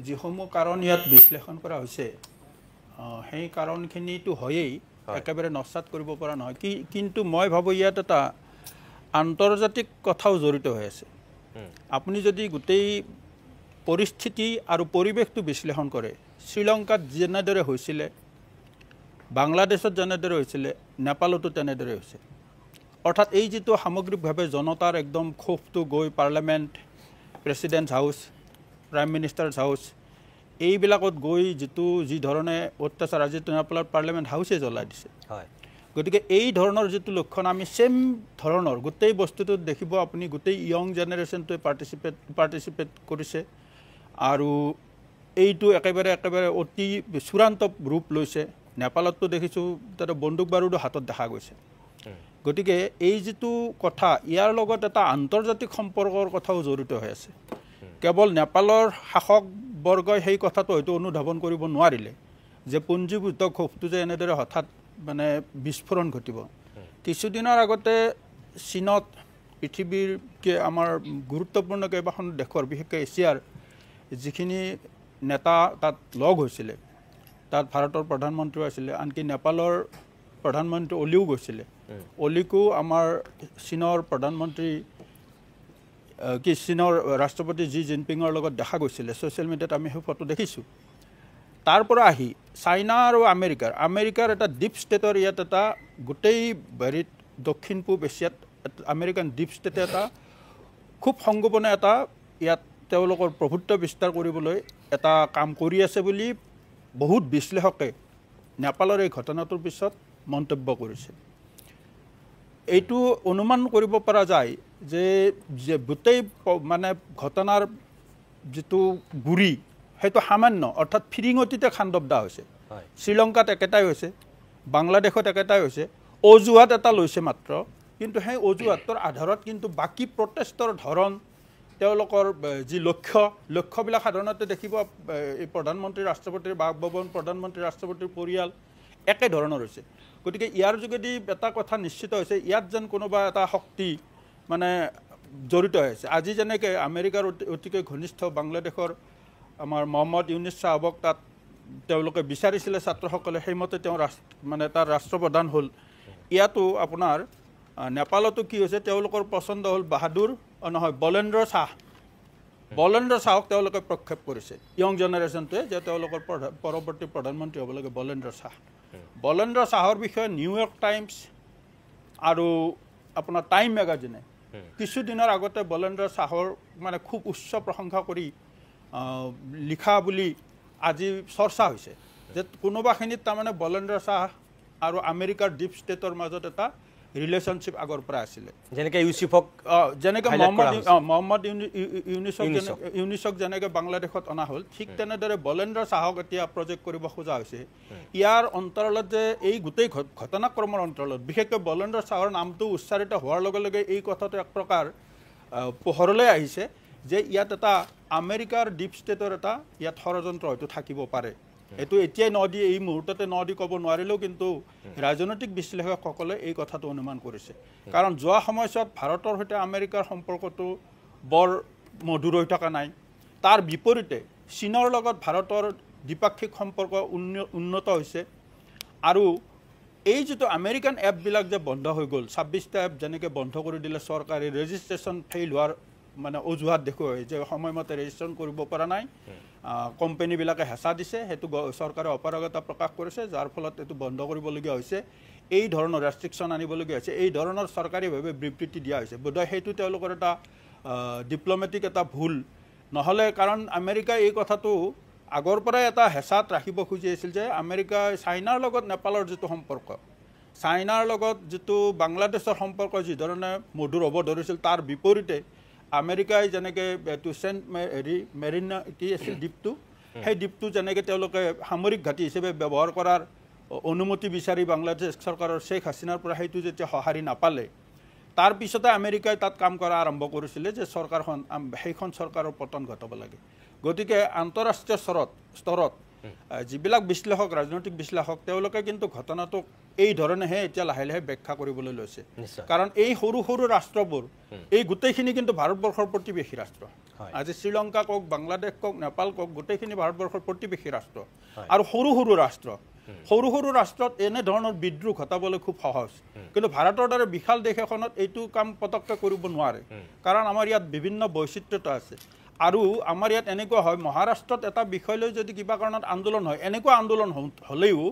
যিসমূহ কাৰণ ইয়াত বিশ্লেষণ কৰা হৈছে সেই কাৰণখিনিতো হয়েই একেবাৰে নস্যাৎ কৰিব পৰা নহয় কিন্তু মই ভাবোঁ ইয়াত এটা আন্তৰ্জাতিক কথাও জড়িত হৈ আছে আপুনি যদি গোটেই পৰিস্থিতি আৰু পৰিৱেশটো বিশ্লেষণ কৰে শ্ৰীলংকাত যেনেদৰে হৈছিলে বাংলাদেশত যেনেদৰে হৈছিলে নেপালতো তেনেদৰে হৈছে অৰ্থাৎ এই যিটো সামগ্ৰিকভাৱে জনতাৰ একদম ক্ষোভটো গৈ parliament president house prime ministers house এইবিলাকত গৈ যি ধৰণে অত্যাচাৰ আজি নেপালৰ পাৰ্লিয়ামেণ্ট হাউচে জ্বলাই দিছে হয় গতিকে এই ধৰণৰ যিটো লক্ষণ আমি সেম ধৰণৰ গোটেই বস্তুটো দেখিব আপুনি গোটেই ইয়ং জেনেৰেশ্যনটোৱে পাৰ্টিচিপেট কৰিছে আৰু এইটো একেবাৰে অতি চূড়ান্ত ৰূপ লৈছে নেপালতো দেখিছোঁ তাতে বন্দুক বাৰুদো হাতত দেখা গৈছে গতিকে এই যিটো কথা ইয়াৰ লগত এটা আন্তৰ্জাতিক সম্পৰ্কৰ কথাও জড়িত হৈ আছে কেৱল নেপালৰ শাসকবৰ্গই সেই কথাটো হয়তো অনুধাৱন কৰিব নোৱাৰিলে যে পুঞ্জীভূত ক্ষোভটো যে এনেদৰে হঠাৎ মানে বিস্ফোৰণ ঘটিব কিছুদিনৰ আগতে চীনত পৃথিৱীৰ আমাৰ গুৰুত্বপূৰ্ণ কেইবাখন দেশৰ বিশেষকৈ এছিয়াৰ যিখিনি নেতা তাত লগ হৈছিলে তাত ভাৰতৰ প্ৰধানমন্ত্ৰী আছিলে আনকি নেপালৰ প্ৰধানমন্ত্ৰী অলিও গৈছিলে অলিকো আমাৰ চীনৰ প্ৰধানমন্ত্ৰী চীনৰ ৰাষ্ট্ৰপতি জি জিনপিঙৰ লগত দেখা গৈছিলে ছ'চিয়েল মিডিয়াত আমি সেই ফটো দেখিছোঁ তাৰ পৰা আহি চাইনা আৰু আমেৰিকাৰ এটা ডিপ ষ্টেটৰ ইয়াত এটা গোটেই হেৰিত দক্ষিণ পূব এছিয়াত আমেৰিকান ডিপ ষ্টেটে এটা খুব সংগোপনে এটা ইয়াত তেওঁলোকৰ প্ৰভুত্ব বিস্তাৰ কৰিবলৈ এটা কাম কৰি আছে বুলি বহুত বিশ্লেষকে নেপালৰ এই ঘটনাটোৰ পিছত মন্তব্য কৰিছে এইটো অনুমান কৰিব পৰা যায় যে গোটেই মানে ঘটনাৰ যিটো গুৰি সেইটো সামান্য অৰ্থাৎ ফিৰিঙতিতে খান্দবদা হৈছে শ্ৰীলংকাত একেটাই হৈছে বাংলাদেশত একেটাই হৈছে অজুহাত এটা লৈছে মাত্ৰ কিন্তু সেই অজুহাতৰ আধাৰত কিন্তু বাকী প্ৰটেষ্টৰ ধৰণ তেওঁলোকৰ যি লক্ষ্যবিলাক সাধাৰণতে দেখিব এই প্ৰধানমন্ত্ৰী ৰাষ্ট্ৰপতিৰ বাসভৱন প্ৰধানমন্ত্ৰী ৰাষ্ট্ৰপতিৰ পৰিয়াল একে ধৰণৰ হৈছে গতিকে ইয়াৰ যোগেদি এটা কথা নিশ্চিত হৈছে ইয়াত যেন কোনোবা এটা শক্তি মানে জড়িত হৈ আছে আজি যেনেকৈ আমেৰিকাৰ অতিকৈ ঘনিষ্ঠ বাংলাদেশৰ আমাৰ মহম্মদ ইউনিছ চাহাবক তাত তেওঁলোকে বিচাৰিছিলে ছাত্ৰসকলে সেইমতে তেওঁ মানে তাৰ ৰাষ্ট্ৰপ্ৰধান হ'ল ইয়াতো আপোনাৰ নেপালতো কি হৈছে তেওঁলোকৰ পচন্দ হ'ল বাহাদুৰ নহয় বলেন্দ্ৰ শাহক তেওঁলোকে প্ৰক্ষেপ কৰিছে ইয়ং জেনেৰেশ্যনটোৱে যে তেওঁলোকৰ পৰৱৰ্তী প্ৰধানমন্ত্ৰী হ'ব লাগে বলেন্দ্ৰ শাহৰ বিষয়ে নিউয়ৰ্ক টাইমছ আৰু আপোনাৰ টাইম মেগাজিনে কিছুদিনৰ আগতে বলেন্দ্ৰ শাহৰ মানে খুব উচ্চ প্ৰশংসা কৰি লিখা বুলি আজি চৰ্চা হৈছে যে কোনোবাখিনিত তাৰমানে বলেন্দ্ৰ শাহ আৰু আমেৰিকাৰ ডিপ ষ্টেটৰ মাজত এটা ৰিলেশ্যনশ্বিপ আগৰ পৰা আছিলে যেনেকৈ ইউচুফক যেনেকৈ মহম্মদ ইউনিছক যেনেকৈ বাংলাদেশত অনা হ'ল ঠিক তেনেদৰে বলেন্দ্ৰ শাহক এতিয়া প্ৰজেক্ট কৰিব খোজা হৈছে ইয়াৰ অন্তৰালত যে এই গোটেই ঘটনাক্ৰমৰ অন্তৰালত বিশেষকৈ বলেন্দ্ৰ শাহৰ নামটো উচ্চাৰিত হোৱাৰ লগে লগে এই কথাটো এক প্ৰকাৰ পোহৰলৈ আহিছে যে ইয়াত এটা আমেৰিকাৰ ডিপ ষ্টেটৰ এটা ইয়াত ষড়যন্ত্ৰ হয়তো থাকিব পাৰে এইটো এতিয়াই নদি এই মুহূৰ্ততে নদি ক'ব নোৱাৰিলেও কিন্তু ৰাজনৈতিক বিশ্লেষকসকলে এই কথাটো অনুমান কৰিছে কাৰণ যোৱা সময়ছোৱাত ভাৰতৰ সৈতে আমেৰিকাৰ সম্পৰ্কটো বৰ মধুৰ হৈ থকা নাই তাৰ বিপৰীতে চীনৰ লগত ভাৰতৰ দ্বিপাক্ষিক সম্পৰ্ক উন্নত হৈছে আৰু এই যিটো আমেৰিকান এপবিলাক যে বন্ধ হৈ গ'ল 26টা এপ যেনেকৈ বন্ধ কৰি দিলে চৰকাৰে ৰেজিষ্ট্ৰেশ্যন ফেইল হোৱাৰ মানে অজুহাত দেখুৱাই যে সময়মতে ৰেজিষ্ট্ৰেশ্যন কৰিব পৰা নাই কোম্পানীবিলাকে হেঁচা দিছে সেইটো চৰকাৰে অপাৰগতা প্ৰকাশ কৰিছে যাৰ ফলত এইটো বন্ধ কৰিবলগীয়া হৈছে এই ধৰণৰ ৰেষ্ট্ৰিকশ্যন আনিবলগীয়া হৈছে এই ধৰণৰ চৰকাৰীভাৱে বিবৃতি দিয়া হৈছে বোধহয় সেইটো তেওঁলোকৰ এটা ডিপ্ল'মেটিক এটা ভুল নহ'লে কাৰণ আমেৰিকাই এই কথাটো আগৰ পৰাই এটা হেঁচাত ৰাখিব খুজি আছিল যে আমেৰিকাই চাইনাৰ লগত নেপালৰ যিটো সম্পৰ্ক চাইনাৰ লগত যিটো বাংলাদেশৰ সম্পৰ্ক যিধৰণে মধুৰ হ'ব ধৰিছিল তাৰ বিপৰীতে আমেৰিকাই যেনেকৈ এইটো চেণ্ট মেৰিনা কি আছিল দ্বীপটো সেই দ্বীপটো যেনেকৈ তেওঁলোকে সামৰিক ঘাটি হিচাপে ব্যৱহাৰ কৰাৰ অনুমতি বিচাৰি বাংলাদেশ চৰকাৰৰ শ্বেখ হাছিনাৰ পৰা সেইটো যেতিয়া সঁহাৰি নাপালে তাৰ পিছতে আমেৰিকাই তাত কাম কৰা আৰম্ভ কৰিছিলে যে চৰকাৰখন সেইখন চৰকাৰৰ পতন ঘটাব লাগে গতিকে আন্তঃৰাষ্ট্ৰীয় স্তৰত যিবিলাক বিশ্লেষক ৰাজনৈতিক বিশ্লেষক তেওঁলোকে কিন্তু ঘটনাটোক এই ধৰণেহে এতিয়া লাহে লাহে ব্যাখ্যা কৰিবলৈ লৈছে কাৰণ এই সৰু সৰু ৰাষ্ট্ৰবোৰ এই গোটেইখিনি কিন্তু ভাৰতবৰ্ষৰ প্ৰতিবেশী ৰাষ্ট্ৰ আজি শ্ৰীলংকা কওক বাংলাদেশ কওক নেপাল কওক গোটেইখিনি ভাৰতবৰ্ষৰ প্ৰতিবেশী ৰাষ্ট্ৰ আৰু সৰু সৰু ৰাষ্ট্ৰত এনেধৰণৰ বিদ্ৰোহ ঘটাবলৈ খুব সহজ কিন্তু ভাৰতৰ দৰে বিশাল দেশ এখনত এইটো কাম পটককৈ কৰিব নোৱাৰে কাৰণ আমাৰ ইয়াত বিভিন্ন বৈচিত্ৰ্যতা আছে আৰু আমাৰ ইয়াত এনেকুৱা হয় মহাৰাষ্ট্ৰত এটা বিষয় লৈ যদি কিবা কাৰণত আন্দোলন হয় এনেকুৱা আন্দোলন হ'লেও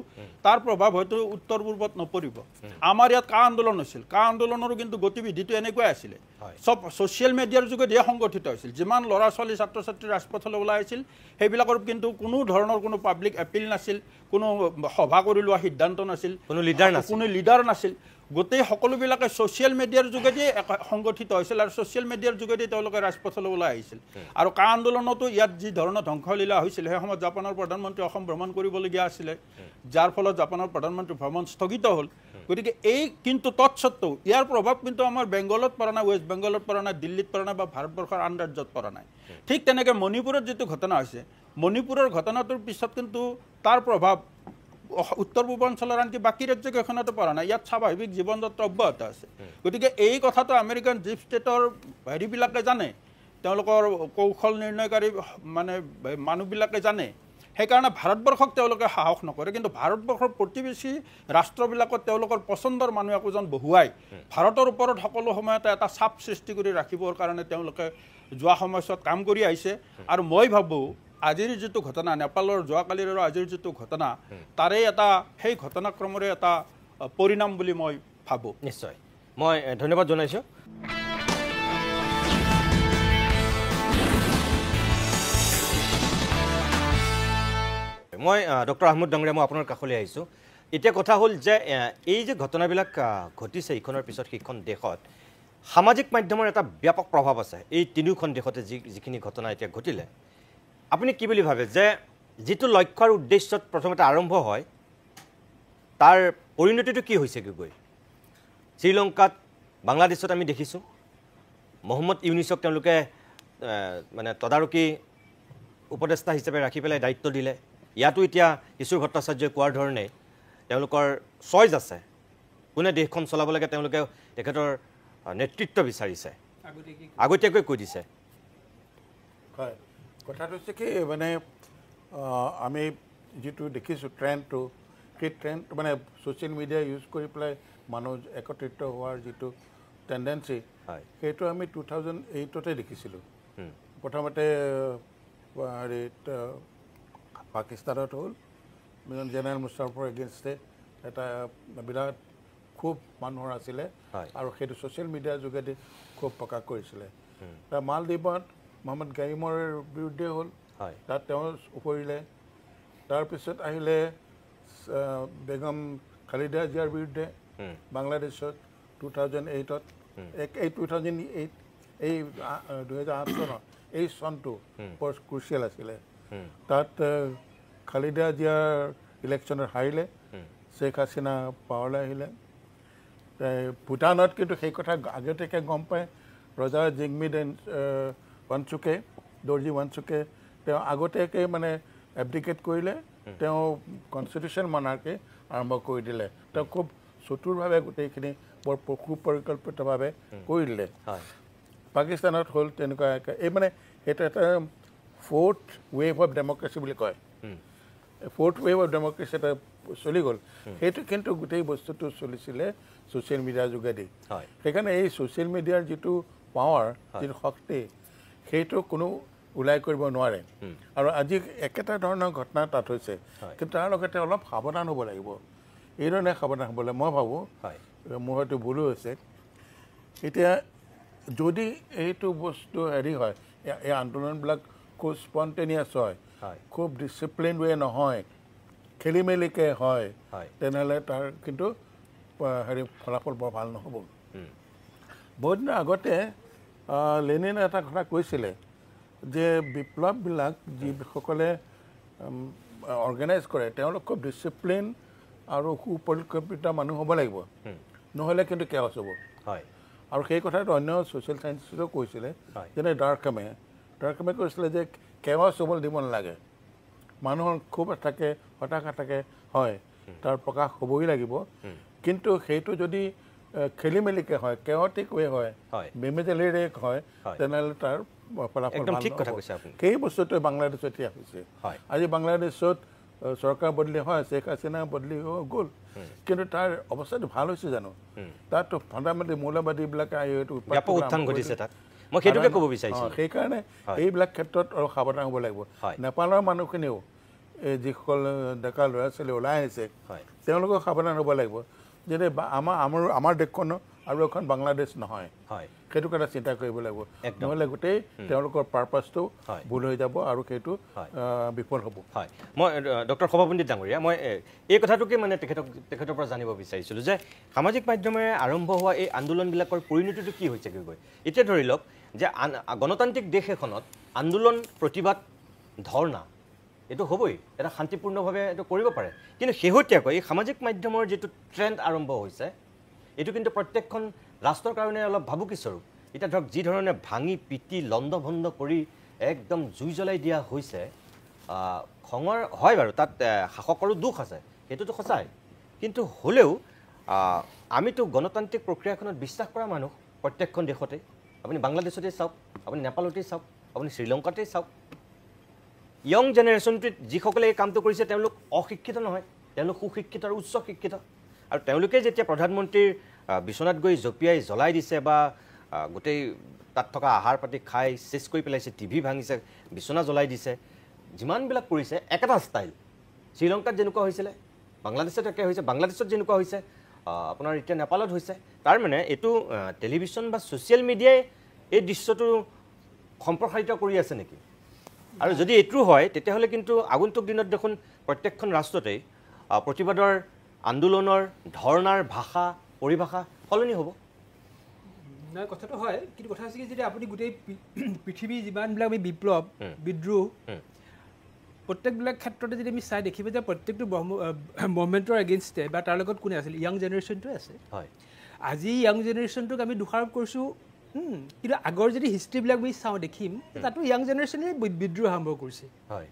তাৰ প্ৰভাৱ হয়তো উত্তৰ পূৰ্বত নপৰিব আমাৰ ইয়াত কা আন্দোলন হৈছিল কা আন্দোলনৰো কিন্তু গতিবিধিটো এনেকুৱাই আছিলে সব ছ'চিয়েল মিডিয়াৰ যোগেদিয়ে সংগঠিত হৈছিল যিমান ল'ৰা ছোৱালী ছাত্ৰ ছাত্ৰী ৰাজপথলৈ ওলাই আহিছিল সেইবিলাকৰ কিন্তু কোনো ধৰণৰ কোনো পাব্লিক এপিল নাছিল কোনো সভা কৰি লোৱা সিদ্ধান্ত নাছিল কোনো লিডাৰ নাছিল গোটেই সকলোবিলাকে ছ'চিয়েল মিডিয়াৰ যোগেদিয়ে সংগঠিত হৈছিল আৰু ছ'চিয়েল মিডিয়াৰ যোগেদি তেওঁলোকে ৰাজপথলৈ ওলাই আহিছিল আৰু কা আন্দোলনতো ইয়াত যি ধৰণৰ ধ্বংসলীলা হৈছিল সেই সময়ত জাপানৰ প্ৰধানমন্ত্ৰী অসম ভ্ৰমণ কৰিবলগীয়া আছিলে যাৰ ফলত জাপানৰ প্ৰধানমন্ত্ৰী ভ্ৰমণ স্থগিত হ'ল গতিকে এই কিন্তু তৎসত্ত্বেও ইয়াৰ প্ৰভাৱ কিন্তু আমাৰ বেংগলত পৰা নাই ৱেষ্ট বেংগলত পৰা নাই দিল্লীত পৰা নাই বা ভাৰতবৰ্ষৰ আন ৰাজ্যত পৰা নাই ঠিক তেনেকৈ মণিপুৰত যিটো ঘটনা হৈছে মণিপুৰৰ ঘটনাটোৰ পিছত কিন্তু তাৰ প্ৰভাৱ উত্তৰ পূৰ্বাঞ্চলৰ আনকি বাকী ৰাজ্যকেইখনতো পৰা নাই ইয়াত স্বাভাৱিক জীৱন যাত্ৰা অব্যাহত আছে গতিকে এই কথাটো আমেৰিকান ডিপ ষ্টেটৰ হেৰিবিলাকে জানে তেওঁলোকৰ কৌশল নিৰ্ণয়কাৰী মানে মানুহবিলাকে জানে সেইকাৰণে ভাৰতবৰ্ষক তেওঁলোকে সাহস নকৰে কিন্তু ভাৰতবৰ্ষৰ প্ৰতিবেশী ৰাষ্ট্ৰবিলাকত তেওঁলোকৰ পচন্দৰ মানুহ একোজন বহুৱাই ভাৰতৰ ওপৰত সকলো সময়তে এটা চাপ সৃষ্টি কৰি ৰাখিবৰ কাৰণে তেওঁলোকে যোৱা সময়ছোৱাত কাম কৰি আহিছে আৰু মই ভাবোঁ আজিৰ যিটো ঘটনা নেপালৰ যোৱাকালিৰ আৰু আজিৰ যিটো ঘটনা তাৰে এটা সেই ঘটনাক্ৰমৰে এটা পৰিণাম বুলি মই ভাবোঁ নিশ্চয় মই ধন্যবাদ জনাইছোঁ মই ডক্টৰ আহমদ ডাঙৰীয়া মই আপোনাৰ কাষলৈ আহিছোঁ এতিয়া কথা হ'ল যে এই যে ঘটনাবিলাক ঘটিছে ইখনৰ পিছত সিখন দেশত সামাজিক মাধ্যমৰ এটা ব্যাপক প্ৰভাৱ আছে এই তিনিওখন দেশতে যিখিনি ঘটনা এতিয়া ঘটিলে আপুনি কি বুলি ভাবে যে যিটো লক্ষ্য আৰু উদ্দেশ্যত প্ৰথমতে আৰম্ভ হয় তাৰ পৰিণতিটো কি হৈছেগৈ গৈ শ্ৰীলংকাত বাংলাদেশত আমি দেখিছোঁ মহম্মদ ইউনিছক তেওঁলোকে মানে তদাৰকী উপদেষ্টা হিচাপে ৰাখি পেলাই দায়িত্ব দিলে ইয়াতো এতিয়া কিশোৰ ভট্টাচাৰ্যই কোৱাৰ ধৰণে তেওঁলোকৰ চইচ আছে কোনে দেশখন চলাব লাগে তেওঁলোকে তেখেতৰ নেতৃত্ব বিচাৰিছে আগতীয়াকৈ কৈ দিছে হয় কথাটো হৈছে কি মানে আমি যিটো দেখিছোঁ ট্ৰেণ্ডটো সেই ট্ৰেণ্ড মানে ছ'চিয়েল মিডিয়া ইউজ কৰি পেলাই মানুহ একত্ৰিত হোৱাৰ যিটো টেণ্ডেঞ্চি সেইটো আমি 2008তে দেখিছিলোঁ প্ৰথমতে হেৰিত পাকিস্তানত হ'ল জেনেৰেল মুশ্বাৰফৰ এগেইনষ্টে এটা বিৰাট খুব মানুহৰ আছিলে আৰু সেইটো ছ'চিয়েল মিডিয়াৰ যোগেদি খুব প্ৰকাশ কৰিছিলে মালদ্বীপত মহম্মদ গাইমৰ বিৰুদ্ধে হ'ল তাত তেওঁ উপৰিলে তাৰপিছত আহিলে বেগম খালিদা জিয়াৰ বিৰুদ্ধে বাংলাদেশত 2008ত এই 2008 চনৰ এই চনটো বৰ ক্ৰুচিয়েল আছিলে তাত খালিদা জিয়াৰ ইলেকশ্যনত হাৰিলে শ্বেখ হাছিনা পাৱাৰলৈ আহিলে ভূটানত কিন্তু সেই কথা আগতীয়াকৈ গম পায় ৰজা জিগমি ৱানচুকে দৰ্জী ৱানচুকে তেওঁ আগতীয়াকৈ মানে এব্ডিকেট কৰিলে তেওঁ কনষ্টিটিউশ্যন মনাৰ্কি আৰম্ভ কৰি দিলে তেওঁ খুব চতুৰভাৱে গোটেইখিনি বৰ সুপৰিকল্পিতভাৱে কৰি দিলে পাকিস্তানত হ'ল তেনেকুৱা এই মানে সেইটো এটা ফ'ৰ্থ ৱেভ অফ ডেম'ক্ৰেচি বুলি কয় ফ'ৰ্থ ৱেভ অফ ডেম'ক্ৰেচি এটা চলি গ'ল সেইটো কিন্তু গোটেই বস্তুটো চলিছিলে ছ'চিয়েল মিডিয়াৰ যোগেদি সেইকাৰণে এই ছ'চিয়েল মিডিয়াৰ যিটো পাৱাৰ যিটো শক্তি সেইটো কোনো ওলাই কৰিব নোৱাৰে আৰু আজি একেটা ধৰণৰ ঘটনা তাত হৈছে কিন্তু তাৰ লগতে অলপ সাৱধান হ'ব লাগিব এইধৰণে সাৱধান হ'বলৈ মই ভাবোঁ মোৰ হয়তো ভুলো হৈছে এতিয়া যদি এইটো বস্তু হেৰি হয় এই আন্দোলনবিলাক খুব স্পণ্টেনিয়াছ হয় খুব ডিচিপ্লিন ৱে নহয় খেলি মেলিকৈ হয় তেনেহ'লে তাৰ কিন্তু হেৰি ফলাফল বৰ ভাল নহ'ব বহুত দিনৰ আগতে লেনিনে এটা কথা কৈছিলে যে বিপ্লৱবিলাক যিসকলে অৰ্গেনাইজ কৰে তেওঁলোক খুব ডিচিপ্লিন আৰু সুপৰিকল্পিত মানুহ হ'ব লাগিব নহ'লে কিন্তু কেয়াছ হ'ব আৰু সেই কথাটো অন্য ছ'চিয়েল চায়েন্সেও কৈছিলে যেনে ডাৰ্কামে কৈছিলে যে কেয়াছ হ'বলৈ দিব নালাগে মানুহৰ খুব থাকে হতাশা থাকে হয় তাৰ প্ৰকাশ হ'বই লাগিব কিন্তু সেইটো যদি খেলি মেলিকৈ হয় কেঅটিক ৱে হয় বেমেজেলেৰে হয় তেনেহ'লে তাৰ ফলাফল সেই বস্তুটোৱে বাংলাদেশত এতিয়া হৈছে আজি বাংলাদেশত চৰকাৰ বদলি হয় শ্বেখ হাছিনা বদলি হৈ গ'ল কিন্তু তাৰ অৱস্থাটো ভাল হৈছে জানো তাততো ফাণ্ডামেণ্টেল মৌলবাদীবিলাকে আহি ব্যাপক উত্থান ঘটিছে তাত মই সেইটোকে ক'ব বিচাৰিছোঁ সেইকাৰণে এইবিলাক ক্ষেত্ৰত অলপ সাৱধান হ'ব লাগিব নেপালৰ মানুহখিনিও এই যিসকল ডেকা ল'ৰা ছোৱালী ওলাই আহিছে তেওঁলোকক সাৱধান হ'ব লাগিব যে আমাৰ দেশখনো আৰু এখন বাংলাদেশ নহয় সেইটো কথা চিন্তা কৰিব লাগিব নহ'লে গোটেই তেওঁলোকৰ পাৰপাছটো ভুল হৈ যাব আৰু সেইটো বিফল হ'ব হয় মই ডক্টৰ সভাপণ্ডিত ডাঙৰীয়া মই এই কথাটোকে মানে তেখেতৰ পৰা জানিব বিচাৰিছিলোঁ যে সামাজিক মাধ্যমেৰে আৰম্ভ হোৱা এই আন্দোলনবিলাকৰ পৰিণতিটো কি হৈছে গৈ এতিয়া ধৰি লওক যে গণতান্ত্ৰিক দেশ এখনত আন্দোলন প্ৰতিবাদ ধৰ্ণা এইটো হ'বই এটা শান্তিপূৰ্ণভাৱে এইটো কৰিব পাৰে কিন্তু শেহতীয়াকৈ এই সামাজিক মাধ্যমৰ যিটো ট্ৰেণ্ড আৰম্ভ হৈছে এইটো কিন্তু প্ৰত্যেকখন ৰাষ্ট্ৰৰ কাৰণে অলপ ভাবুকিস্বৰূপ এতিয়া ধৰক যি ধৰণে ভাঙি পিটি লণ্ডভণ্ড কৰি একদম জুই জ্বলাই দিয়া হৈছে খঙৰ হয় বাৰু তাত শাসকৰো দুখ আছে সেইটোতো সঁচাই কিন্তু হ'লেও আমিতো গণতান্ত্ৰিক প্ৰক্ৰিয়াখনত বিশ্বাস কৰা মানুহ প্ৰত্যেকখন দেশতে আপুনি বাংলাদেশতে চাওক আপুনি নেপালতে চাওক আপুনি শ্ৰীলংকাতে চাওক ইয়ং জেনেৰেশ্যনটোত যিসকলে এই কামটো কৰিছে তেওঁলোক অশিক্ষিত নহয় তেওঁলোক সুশিক্ষিত আৰু উচ্চ শিক্ষিত আৰু তেওঁলোকে যেতিয়া প্ৰধানমন্ত্ৰীৰ বিচনাত গৈ জঁপিয়াই জ্বলাই দিছে বা গোটেই তাত থকা আহাৰ পাতি খাই চেচ কৰি পেলাইছে টিভি ভাঙিছে বিচনা জ্বলাই দিছে যিমানবিলাক কৰিছে একেটা ষ্টাইল শ্ৰীলংকাত যেনেকুৱা হৈছিলে বাংলাদেশত একে হৈছে বাংলাদেশত যেনেকুৱা হৈছে আপোনাৰ এতিয়া নেপালত হৈছে তাৰমানে এইটো টেলিভিশ্যন বা ছ'চিয়েল মিডিয়াই এই দৃশ্যটো সম্প্ৰসাৰিত কৰি আছে নেকি আৰু যদি এইটো হয় তেতিয়াহ'লে কিন্তু আগন্তুক দিনত দেখোন প্ৰত্যেকখন ৰাষ্ট্ৰতেই প্ৰতিবাদৰ আন্দোলনৰ ধৰ্ণাৰ ভাষা পৰিভাষা সলনি হ'ব নাই কথাটো হয় কিন্তু কথা হৈছে কি যদি আপুনি গোটেই পৃথিৱীৰ যিমানবিলাক আমি বিপ্লৱ বিদ্ৰোহ প্ৰত্যেকবিলাক ক্ষেত্ৰতে যদি আমি চাই দেখিব যে প্ৰত্যেকটো মুভমেণ্টৰ এগেইনষ্টে বা তাৰ লগত কোনে আছিল য়াং জেনেৰেশ্যনটোৱে আছে হয় আজি য়াং জেনেৰেশ্যনটোক আমি দোষাৰোপ কৰিছোঁ কিন্তু আগৰ যদি হিষ্ট্ৰীবিলাক আমি চাওঁ দেখিম তাতো য়াং জেনেৰেশ্যনে বিদ্ৰোহ আৰম্ভ কৰিছে হয়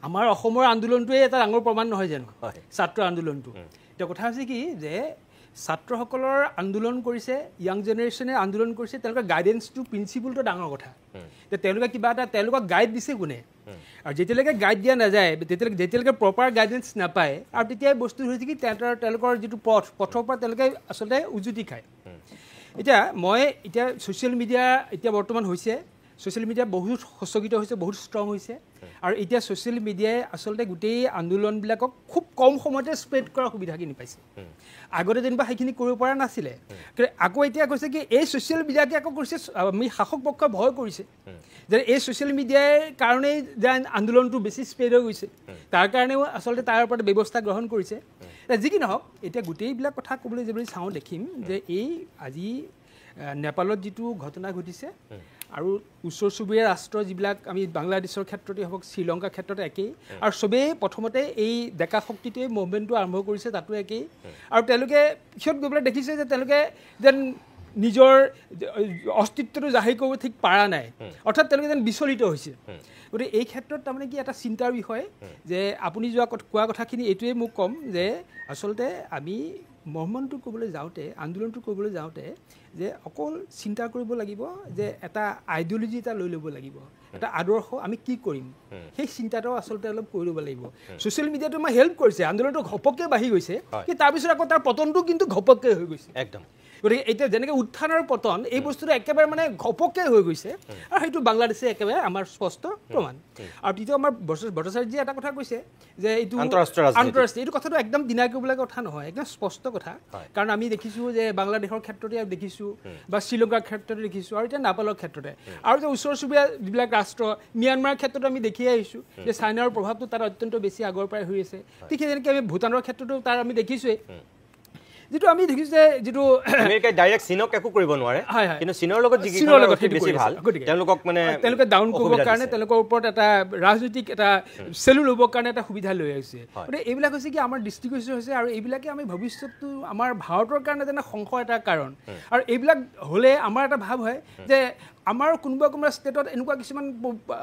আমাৰ অসমৰ আন্দোলনটোৱে এটা ডাঙৰ প্ৰমাণ নহয় জানো ছাত্ৰ আন্দোলনটো এতিয়া কথা হৈছে কি যে ছাত্ৰসকলৰ আন্দোলন কৰিছে য়াং জেনেৰেশ্যনে আন্দোলন কৰিছে তেওঁলোকৰ গাইডেন্সটো প্ৰিন্সিপলটো ডাঙৰ কথা যে তেওঁলোকে কিবা এটা তেওঁলোকক গাইড দিছে কোনে আৰু যেতিয়ালৈকে গাইড দিয়া নাযায় যেতিয়ালৈকে প্ৰপাৰ গাইডেন্স নাপায় আৰু তেতিয়াই বস্তু হৈছে কি তেওঁলোকৰ যিটো পথৰ পৰা তেওঁলোকে আচলতে উজুতি খায় এতিয়া মই ছ'চিয়েল মিডিয়া এতিয়া বৰ্তমান হৈছে ছ'চিয়েল মিডিয়া বহুত সচকিত হৈছে বহুত ষ্ট্ৰং হৈছে আৰু এতিয়া ছ'চিয়েল মিডিয়াই আচলতে গোটেই আন্দোলনবিলাকক খুব কম সময়তে স্প্ৰেড কৰাৰ সুবিধাখিনি পাইছে আগতে যেনিবা সেইখিনি কৰিব পৰা নাছিলে কিন্তু আকৌ এতিয়া কৈছে কি এই ছ'চিয়েল মিডিয়াকে আকৌ কৰিছে আমি শাসক পক্ষই ভয় কৰিছে যে এই ছ'চিয়েল মিডিয়াৰ কাৰণেই যে আন্দোলনটো বেছি স্প্ৰেড হৈ গৈছে তাৰ কাৰণেও আচলতে তাৰ ওপৰত ব্যৱস্থা গ্ৰহণ কৰিছে যি কি নহওক এতিয়া গোটেইবিলাক কথা ক'বলৈ যদি চাওঁ দেখিম যে এই আজি নেপালত যিটো ঘটনা ঘটিছে আৰু ওচৰ চুবুৰীয়া ৰাষ্ট্ৰ যিবিলাক আমি বাংলাদেশৰ ক্ষেত্ৰতে হওক শ্ৰীলংকাৰ ক্ষেত্ৰতে একেই আৰু চবেই প্ৰথমতে এই ডেকা শক্তিটোৱে মুভমেণ্টটো আৰম্ভ কৰিছে তাতো একেই আৰু তেওঁলোকে পিছত গৈ পেলাই দেখিছে যে তেওঁলোকে যেন নিজৰ অস্তিত্বটো জাহিৰ কৰিব ঠিক পৰা নাই অৰ্থাৎ তেওঁলোকে যেন বিচলিত হৈছে গতিকে এই ক্ষেত্ৰত তাৰমানে কি এটা চিন্তাৰ বিষয় যে আপুনি কোৱা কথাখিনি এইটোৱে মোক ক'ম যে আচলতে আমি মুভমেণ্টটো ক'বলৈ যাওঁতে আন্দোলনটো কৰিবলৈ যাওঁতে যে অকল চিন্তা কৰিব লাগিব যে এটা আইডিঅলজি এটা লৈ ল'ব লাগিব এটা আদৰ্শ আমি কি কৰিম সেই চিন্তাটো আচলতে অলপ কৰি ল'ব লাগিব ছ'চিয়েল মিডিয়াটো আমাৰ হেল্প কৰিছে আন্দোলনটো ঘপককৈ বাঢ়ি গৈছে কিন্তু তাৰপিছত আকৌ তাৰ পতনটো কিন্তু ঘপককৈ হৈ গৈছে একদম গতিকে এতিয়া যেনেকৈ উত্থান আৰু পতন এই বস্তুটো একেবাৰে মানে ঘপককৈ হৈ গৈছে আৰু সেইটো বাংলাদেশে একেবাৰে আমাৰ স্পষ্ট প্ৰমাণ আৰু দ্বিতীয় আমাৰ ভট্টাচাৰ্যই এটা কথা কৈছে যে এইটো আন্তঃৰাষ্ট্ৰীয় এইটো কথাটো একদম ডিনাই কৰিবলগীয়া কথা নহয় একদম স্পষ্ট কথা কাৰণ আমি দেখিছোঁ যে বাংলাদেশৰ ক্ষেত্ৰতে দেখিছোঁ বা শ্ৰীলংকাৰ ক্ষেত্ৰতে দেখিছোঁ আৰু এতিয়া নেপালৰ ক্ষেত্ৰতে আৰু যে ওচৰ চুবুৰীয়া যিবিলাক ৰাষ্ট্ৰ ম্যানমাৰৰ ক্ষেত্ৰতো আমি দেখি আহিছোঁ যে চাইনাৰ প্ৰভাৱটো তাত অত্যন্ত বেছি আগৰ পৰাই হৈ আছে ঠিক যেনেকৈ আমি ভূটানৰ ক্ষেত্ৰতো তাৰ আমি দেখিছোঁৱেই যিটো আমি দেখিছোঁ যে যিটো আমেৰিকাই ডাইৰেক্ট চীনক একো কৰিব নোৱাৰে কিন্তু চীনৰ লগত বেছি ভাল তেওঁলোকক মানে তেওঁলোকে ডাউন কৰিবৰ কাৰণে তেওঁলোকৰ ওপৰত এটা ৰাজনৈতিক এটা চেলু ল'বৰ কাৰণে এটা সুবিধা লৈ আহিছে গতিকে এইবিলাক হৈছে কি আমাৰ দৃষ্টিগোচৰ হৈছে আৰু এইবিলাকে আমি ভৱিষ্যতটো আমাৰ ভাৰতৰ কাৰণে যেনে সংশয় এটা কাৰণ আৰু এইবিলাক হ'লে আমাৰ এটা ভাৱ হয় যে আমাৰ কোনোবা ষ্টেটত এনেকুৱা কিছুমান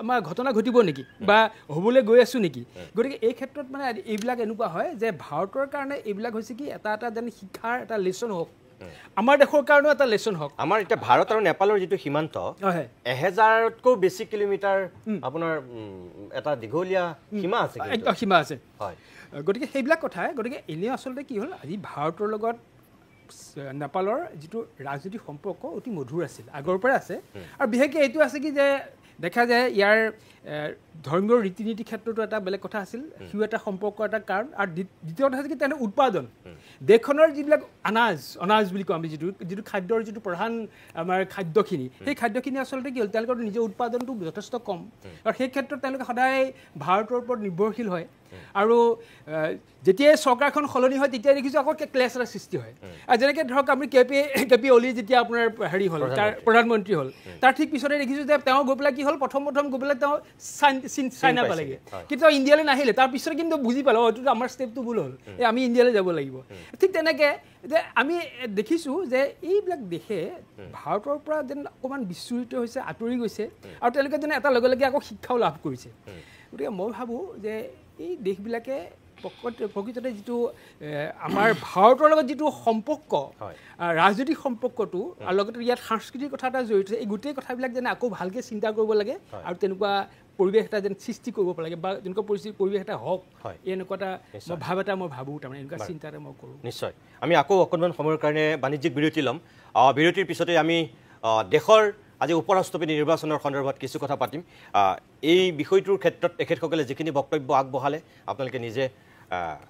আমাৰ ঘটনা ঘটিব নেকি বা হ'বলৈ গৈ আছোঁ নেকি গতিকে এই ক্ষেত্ৰত মানে এইবিলাক এনেকুৱা হয় যে ভাৰতৰ কাৰণে এইবিলাক হৈছে কি এটা যেন শিক্ষাৰ এটা লেচন হওক আমাৰ দেশৰ কাৰণেও এটা লেচন হওক আমাৰ এতিয়া ভাৰত আৰু নেপালৰ যিটো সীমান্ত 1000তকৈ বেছি কিলোমিটাৰ আপোনাৰ এটা দীঘলীয়া সীমা আছে হয় গতিকে সেইবিলাক কথাই গতিকে এনেই আচলতে কি হ'ল আজি ভাৰতৰ লগত নেপালৰ যিটো ৰাজনৈতিক সম্পৰ্ক অতি মধুৰ আছিল, আগৰ পৰা আছে। আৰু বিশেষকৈ এইটো আছে কি যে দেখা যায় ইয়াৰ ধৰ্মীয় ৰীতি নীতিৰ ক্ষেত্ৰতো এটা বেলেগ কথা আছিল, সিও এটা সম্পৰ্ক এটা কাৰণ। আৰু দ্বিতীয় কথা আছে কি তেওঁলোকৰ উৎপাদন, দেশখনৰ যিবিলাক অনাজ বুলি কওঁ আমি, যিটো খাদ্যৰ যিটো প্ৰধান আমাৰ খাদ্যখিনি, সেই খাদ্যখিনি আচলতে কি হ'ল তেওঁলোকৰ নিজৰ উৎপাদনটো যথেষ্ট কম। আৰু সেই ক্ষেত্ৰত তেওঁলোকে সদায় ভাৰতৰ ওপৰত নিৰ্ভৰশীল হয়। আৰু যেতিয়াই চৰকাৰখন সলনি হয় তেতিয়া দেখিছোঁ আকৌ ক্লেছ এটা সৃষ্টি হয়। আৰু যেনেকৈ ধৰক আপুনি কে পি অলি যেতিয়া আপোনাৰ হেৰি হ'ল, তাৰ প্ৰধানমন্ত্ৰী হ'ল, তাৰ ঠিক পিছতে দেখিছোঁ যে তেওঁ গৈ পেলাই কি হ'ল, প্ৰথম গৈ পেলাই তেওঁ চাইনা পালেগৈ, কিন্তু তেওঁ ইণ্ডিয়ালৈ নাহিলে। তাৰ পিছতে কিন্তু বুজি পালে এইটো আমাৰ ষ্টেপটো ভুল হ'ল, আমি ইণ্ডিয়ালৈ যাব লাগিব। ঠিক তেনেকৈ যে আমি দেখিছোঁ যে এইবিলাক দেশে ভাৰতৰ পৰা যেন অকণমান বিচ্যুৰিত হৈছে, আঁতৰি গৈছে, আৰু তেওঁলোকে যেন এটা লগে লগে আকৌ শিক্ষাও লাভ কৰিছে। গতিকে মই ভাবোঁ যে এই দেশবিলাকে প্ৰকৃততে যিটো আমাৰ ভাৰতৰ লগত যিটো সম্পৰ্ক, ৰাজনৈতিক সম্পৰ্কটো, আৰু লগতে ইয়াত সাংস্কৃতিক কথা এটা জড়িত, এই গোটেই কথাবিলাক যেন আকৌ ভালকৈ চিন্তা কৰিব লাগে, আৰু তেনেকুৱা পৰিৱেশ এটা যেন সৃষ্টি কৰিব লাগে, বা তেনেকুৱা পৰিৱেশ এটা হওক, এনেকুৱা এটা মই ভাবোঁ তাৰমানে এনেকুৱা চিন্তা এটা মই কৰোঁ। নিশ্চয়। আমি আকৌ অকণমান সময়ৰ কাৰণে বাণিজ্যিক বিৰতি ল'ম। বিৰতিৰ পিছতে আমি দেশৰ আজি উপৰাষ্ট্ৰপতি নিৰ্বাচনৰ সন্দৰ্ভত কিছু কথা পাতিম। এই বিষয়টোৰ ক্ষেত্ৰত তেখেতসকলে যিখিনি বক্তব্য আগবঢ়ালে আপোনালোকে নিজে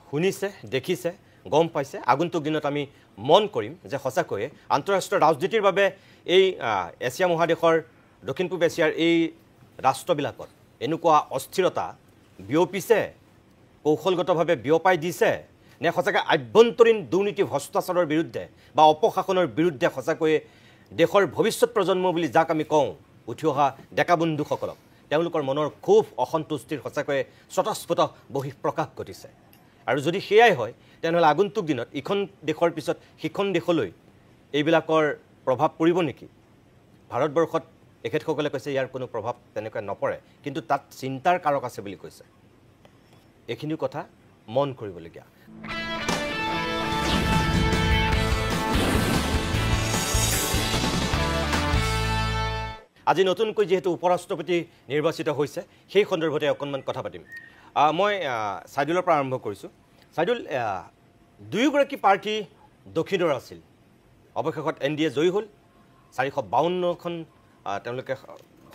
শুনিছে, দেখিছে, গম পাইছে। আগন্তুক দিনত আমি মন কৰিম যে সঁচাকৈয়ে আন্তঃৰাষ্ট্ৰীয় ৰাজনীতিৰ বাবে এই এছিয়া মহাদেশৰ, দক্ষিণ পূব এছিয়াৰ এই ৰাষ্ট্ৰবিলাকত এনেকুৱা অস্থিৰতা বিয়পিছে, কৌশলগতভাৱে বিয়পাই দিছে, নে সঁচাকৈ আভ্যন্তৰীণ দুৰ্নীতি ভ্ৰষ্টাচাৰৰ বিৰুদ্ধে বা অপশাসনৰ বিৰুদ্ধে সঁচাকৈয়ে দেশৰ ভৱিষ্যত প্ৰজন্ম বুলি যাক আমি কওঁ, উঠি অহা ডেকা বন্ধুসকলক, তেওঁলোকৰ মনৰ খুব অসন্তুষ্টিৰ সঁচাকৈয়ে স্বতঃস্ফূৰ্ত বহিঃপ্ৰকাশ ঘটিছে। আৰু যদি সেয়াই হয় তেনেহ'লে আগন্তুক দিনত ইখন দেশৰ পিছত সিখন দেশলৈ এইবিলাকৰ প্ৰভাৱ পৰিব নেকি? ভাৰতবৰ্ষত এখেতসকলে কৈছে ইয়াৰ কোনো প্ৰভাৱ তেনেকৈ নপৰে, কিন্তু তাত চিন্তাৰ কাৰক আছে বুলি কৈছে। এইখিনি কথা মন কৰিবলগীয়া। আজি নতুনকৈ যিহেতু উপৰাষ্ট্ৰপতি নিৰ্বাচিত হৈছে সেই সন্দৰ্ভতে অকণমান কথা পাতিম। মই চাইদুলৰ পৰা আৰম্ভ কৰিছোঁ। চাইদুল, দুয়োগৰাকী প্ৰাৰ্থী দক্ষিণৰ আছিল, অৱশেষত NDA জয়ী হ'ল, 452খন তেওঁলোকে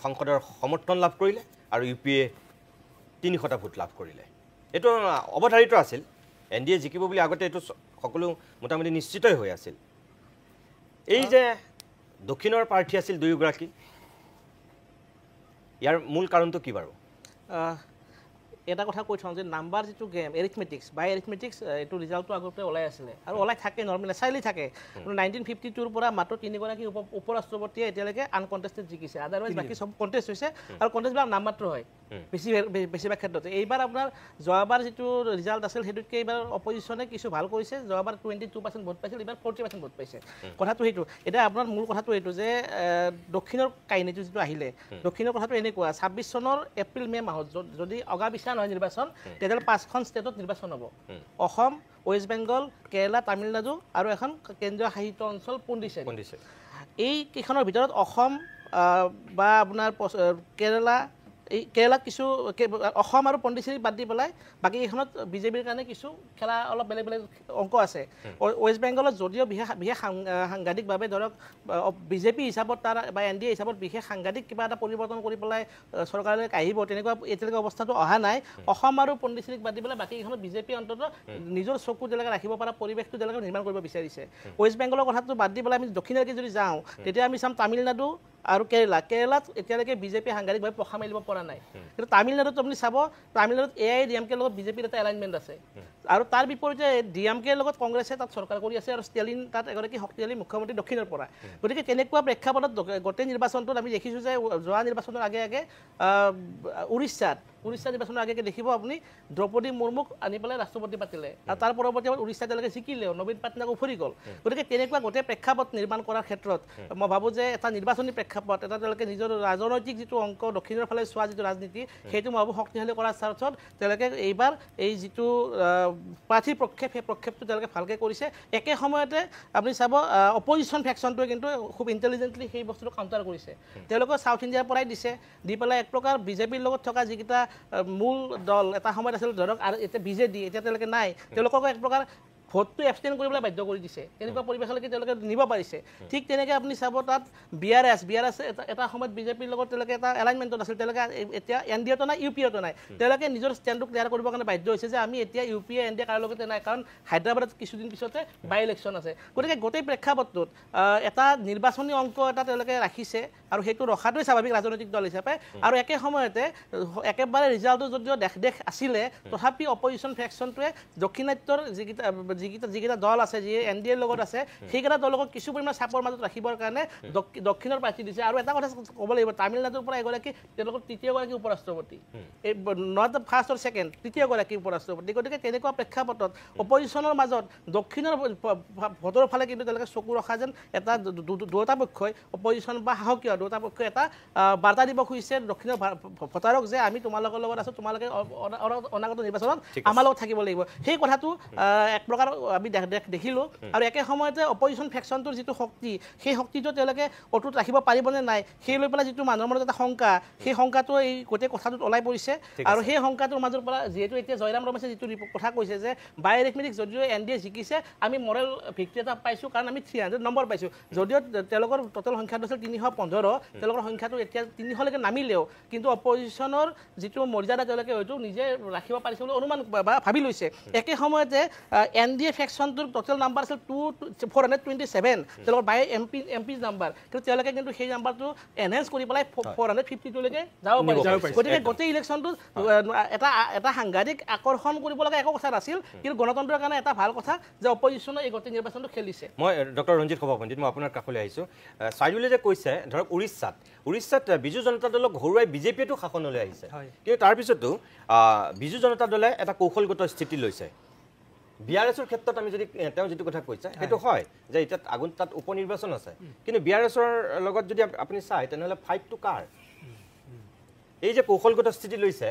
সংসদৰ সমৰ্থন লাভ কৰিলে, আৰু UPA 300টা ভোট লাভ কৰিলে। এইটো অৱধাৰিত আছিল, NDA জিকিব বুলি আগতে এইটো সকলো মোটামুটি নিশ্চিতই হৈ আছিল। এই যে দক্ষিণৰ প্ৰাৰ্থী আছিল দুয়োগৰাকী, ইয়াৰ মূল কাৰণটো কি বাৰু? এটা কথা কৈ থওঁ যে নাম্বাৰ যিটো গেম, এৰিথমেটিক্স বাই এৰিথমেটিক্স, এইটো ৰিজাল্টটো আগতে ওলাই আছিলে, আৰু ওলাই থাকে, নৰ্মেল চাইলি থাকে। 1952ৰ পৰা মাত্ৰ 3গৰাকী উপৰাষ্ট্ৰপতিয়ে এতিয়ালৈকে আনকণ্টেষ্টেড জিকিছে, আদাৰৱাইজ বাকী চব কণ্টেষ্ট হৈছে, আৰু কণ্টেষ্টবিলাক নামমাত্ৰ হয় বেছিভাগ ক্ষেত্ৰতে। এইবাৰ আপোনাৰ যোৱাবাৰ যিটো ৰিজাল্ট আছিল সেইটোতকৈ এইবাৰ অপজিশ্যনে কিছু ভাল কৰিছে। যোৱাবাৰ 22% ভোট পাইছিল, এইবাৰ 40% ভোট পাইছে। কথাটো সেইটো। এতিয়া আপোনাৰ মূল কথাটো এইটো যে দক্ষিণৰ কাহিনীটো যিটো আহিলে, দক্ষিণৰ কথাটো এনেকুৱা, 26 চনৰ এপ্ৰিল মে' মাহত যদি অগাবিছা নহয় নিৰ্বাচন, তেতিয়াহ'লে 5খন ষ্টেটত নিৰ্বাচন হ'ব। অসম, ৱেষ্ট বেংগল, কেৰেলা, তামিলনাডু, আৰু এখন কেন্দ্ৰীয় শাসিত অঞ্চল পণ্ডিচেৰী। এই কেইখনৰ ভিতৰত অসম বা আপোনাৰ কেৰেলাত কিছু, অসম আৰু পণ্ডিচেৰী বাদ দি পেলাই বাকী কেইখনত বিজেপিৰ কাৰণে কিছু খেলা অলপ বেলেগ বেলেগ অংক আছে। ৱেষ্ট বেংগলত যদিও বিশেষ সাংঘাতিকভাৱে ধৰক বিজেপি হিচাপত তাৰ বা NDA হিচাপত বিশেষ সাংঘাতিক কিবা এটা পৰিৱৰ্তন কৰি পেলাই চৰকাৰলৈ আহিব, তেনেকুৱা এতিয়ালৈকে অৱস্থাটো অহা নাই। অসম আৰু পণ্ডিচেৰীক বাদ দি পেলাই বাকী কেইখনত বিজেপি অন্ততঃ নিজৰ চকু যেনেকৈ ৰাখিব পৰা পৰিৱেশটো যেনেকৈ নিৰ্মাণ কৰিব বিচাৰিছে। ৱেষ্ট বেংগলৰ কথাটো বাদ দি পেলাই আমি দক্ষিণলৈকে যদি যাওঁ, তেতিয়া আমি চাম তামিলনাডু আৰু কেৰেলাত এতিয়ালৈকে বিজেপি সাংঘাতিকভাৱে পখা মেলিব পৰা নাই। কিন্তু তামিলনাডুত আপুনি চাব, তামিলনাডুত AIADMKৰ লগত বিজেপিৰ এটা এলাইনমেণ্ট আছে, আৰু তাৰ বিপৰীতে DMKৰ লগত কংগ্ৰেছে তাত চৰকাৰ কৰি আছে, আৰু ষ্টেলিন তাত এগৰাকী শক্তিশালী মুখ্যমন্ত্ৰী দক্ষিণৰ পৰা। গতিকে তেনেকুৱা প্ৰেক্ষাপটত গোটেই নিৰ্বাচনটোত আমি দেখিছোঁ যে যোৱা নিৰ্বাচনৰ আগে আগে উৰিষ্যা নিৰ্বাচনৰ আগে দেখিব আপুনি দ্ৰৌপদী মুৰ্মুক আনি পেলাই ৰাষ্ট্ৰপতি পাতিলে, আৰু তাৰ পৰৱৰ্তী উৰিষ্যা তেওঁলোকে জিকিলেও, নবীন পাটনায়ক উফৰি গ'ল। গতিকে তেনেকুৱা গোটেই প্ৰেক্ষাপট নিৰ্মাণ কৰাৰ ক্ষেত্ৰত মই ভাবোঁ যে এটা নিৰ্বাচনী প্ৰেক্ষাপট, এটা তেওঁলোকে নিজৰ ৰাজনৈতিক যিটো অংক, দক্ষিণৰ ফালে চোৱা যিটো ৰাজনীতি, সেইটো মই ভাবোঁ শক্তিশালী কৰাৰ স্বাৰ্থত তেওঁলোকে এইবাৰ এই যিটো প্ৰাৰ্থীৰ প্ৰক্ষেপ, সেই প্ৰক্ষেপটো তেওঁলোকে ভালকৈ কৰিছে। একে সময়তে আপুনি চাব অপজিশ্যন ফেকশ্যনটোৱে কিন্তু খুব ইণ্টেলিজেণ্টলি সেই বস্তুটো কাউণ্টাৰ কৰিছে। তেওঁলোকে চাউথ ইণ্ডিয়াৰ পৰাই দিছে, দি পেলাই এক প্ৰকাৰ বিজেপিৰ লগত থকা যিকেইটা মূল দল এটা সময়ত আছিল, ধৰক আৰু এতিয়া BJD, এতিয়া তেওঁলোকে নাই, তেওঁলোকক এক প্ৰকাৰ ভোটটো এবষ্টেইন কৰিবলৈ বাধ্য কৰি দিছে তেনেকুৱা পৰিৱেশলৈকে তেওঁলোকে নিব পাৰিছে ঠিক তেনেকৈ আপুনি চাব তাত BRS এটা সময়ত বিজেপিৰ লগত তেওঁলোকে এটা এলাইনমেণ্টত আছিল তেওঁলোকে এতিয়া NDA-তো নাই UPA-তো নাই তেওঁলোকে নিজৰ ষ্টেণ্ডটো ক্লিয়াৰ কৰিবৰ কাৰণে বাধ্য হৈছে যে আমি এতিয়া UPA NDA কাৰো লগতে নাই কাৰণ হায়দৰাবাদত কিছুদিন পিছতে বাই ইলেকশ্যন আছে গতিকে গোটেই প্ৰেক্ষাপটটোত এটা নিৰ্বাচনী অংক এটা তেওঁলোকে ৰাখিছে আৰু সেইটো ৰখাটোৱে স্বাভাৱিক ৰাজনৈতিক দল হিচাপে আৰু একে সময়তে একেবাৰে ৰিজাল্টটো যদিও দেশ আছিলে তথাপি অপজিশ্যন ফেকশ্যনটোৱে দক্ষিণাত্যৰ যিকেইটা দল আছে যি NDA-ৰ লগত আছে সেইকেইটা দলক কিছু পৰিমাণে চাপৰ মাজত ৰাখিবৰ কাৰণে দক্ষিণৰ প্ৰাৰ্থী দিছে আৰু এটা কথা ক'ব লাগিব তামিলনাডুৰ পৰা এগৰাকী তেওঁলোকৰ তৃতীয়গৰাকী উপৰাষ্ট্ৰপতি এই not the first or second তৃতীয়গৰাকী উপৰাষ্ট্ৰপতি গতিকে তেনেকুৱা প্ৰেক্ষাপটত অপজিশ্যনৰ মাজত দক্ষিণৰ ভোটৰ ফালে কিন্তু তেওঁলোকে চকু ৰখা যেন এটা দুটা পক্ষই অপজিশ্যন বা সাহসীয় দুটা পক্ষই এটা বাৰ্তা দিব খুজিছে দক্ষিণৰ ভোটাৰক যে আমি তোমালোকৰ লগত আছোঁ তোমালোকে অনাগত নিৰ্বাচনত আমাৰ লগত থাকিব লাগিব সেই কথাটো এক প্ৰকাৰ আমি দেখিলোঁ আৰু একে সময়তে অপজিশ্যন ফেকশ্যনটোৰ যিটো শক্তি সেই শক্তিটো তেওঁলোকে অটুট ৰাখিব পাৰিবনে নাই সেই লৈ পেলাই যিটো মানুহৰ মনত এটা শংকা সেই শংকাটো এই গোটেই কথাটোত ওলাই পৰিছে আৰু সেই শংকাটোৰ মাজৰ পৰা যিহেতু এতিয়া জয়ৰাম ৰমেশে যিটো কথা কৈছে যে বাই এৰিথমেটিক যদিও NDA জিকিছে আমি মৰেল ভিক্টৰি এটা পাইছোঁ কাৰণ আমি 300 নম্বৰ পাইছোঁ যদিও তেওঁলোকৰ টোটেল সংখ্যাটো আছিল 315 তেওঁলোকৰ সংখ্যাটো এতিয়া 300লৈকে নামিলেও কিন্তু অপজিশ্যনৰ যিটো মৰ্যাদা তেওঁলোকে হয়তো নিজে ৰাখিব পাৰিছে বুলি অনুমান বা ভাবি লৈছে একে সময়তে NDA ফেকশ্যনটোৰ টোটেল নাম্বাৰ আছিল 427 তেওঁলোকৰ বাই MP's নাম্বাৰ কিন্তু তেওঁলোকে কিন্তু সেই নাম্বাৰটো এনহেঞ্চ কৰি পেলাই 452লৈকে যাব পাৰিছে গতিকে গোটেই ইলেকশ্যনটো এটা সাংঘাতিক আকৰ্ষণ কৰিব লগা একো কথা নাছিল কিন্তু গণতন্ত্ৰৰ কাৰণে এটা ভাল কথা যে অপজিশ্যনে এই গোটেই নিৰ্বাচনটো খেলিছে মই ডক্টৰ ৰঞ্জিত সভাপণ্ডিত মই আপোনাৰ কাষলৈ আহিছোঁ চাইদুলে যে কৈছে ধৰক উৰিষ্যাত বিজু জনতা দলক ঘৰুৱাই বিজেপিয়েতো শাসনলৈ আহিছে কিন্তু তাৰপিছতো বিজু জনতা দলে এটা কৌশলগত স্থিতি লৈছে BRS-ৰ ক্ষেত্ৰত আমি যদি তেওঁ যিটো কথা কৈছে সেইটো হয় যে এতিয়া তাত উপ নিৰ্বাচন আছে কিন্তু BRS-ৰ লগত যদি আপুনি চাই তেনেহ'লে ফাইটটো কাৰ এই যে কৌশলগত স্থিতি লৈছে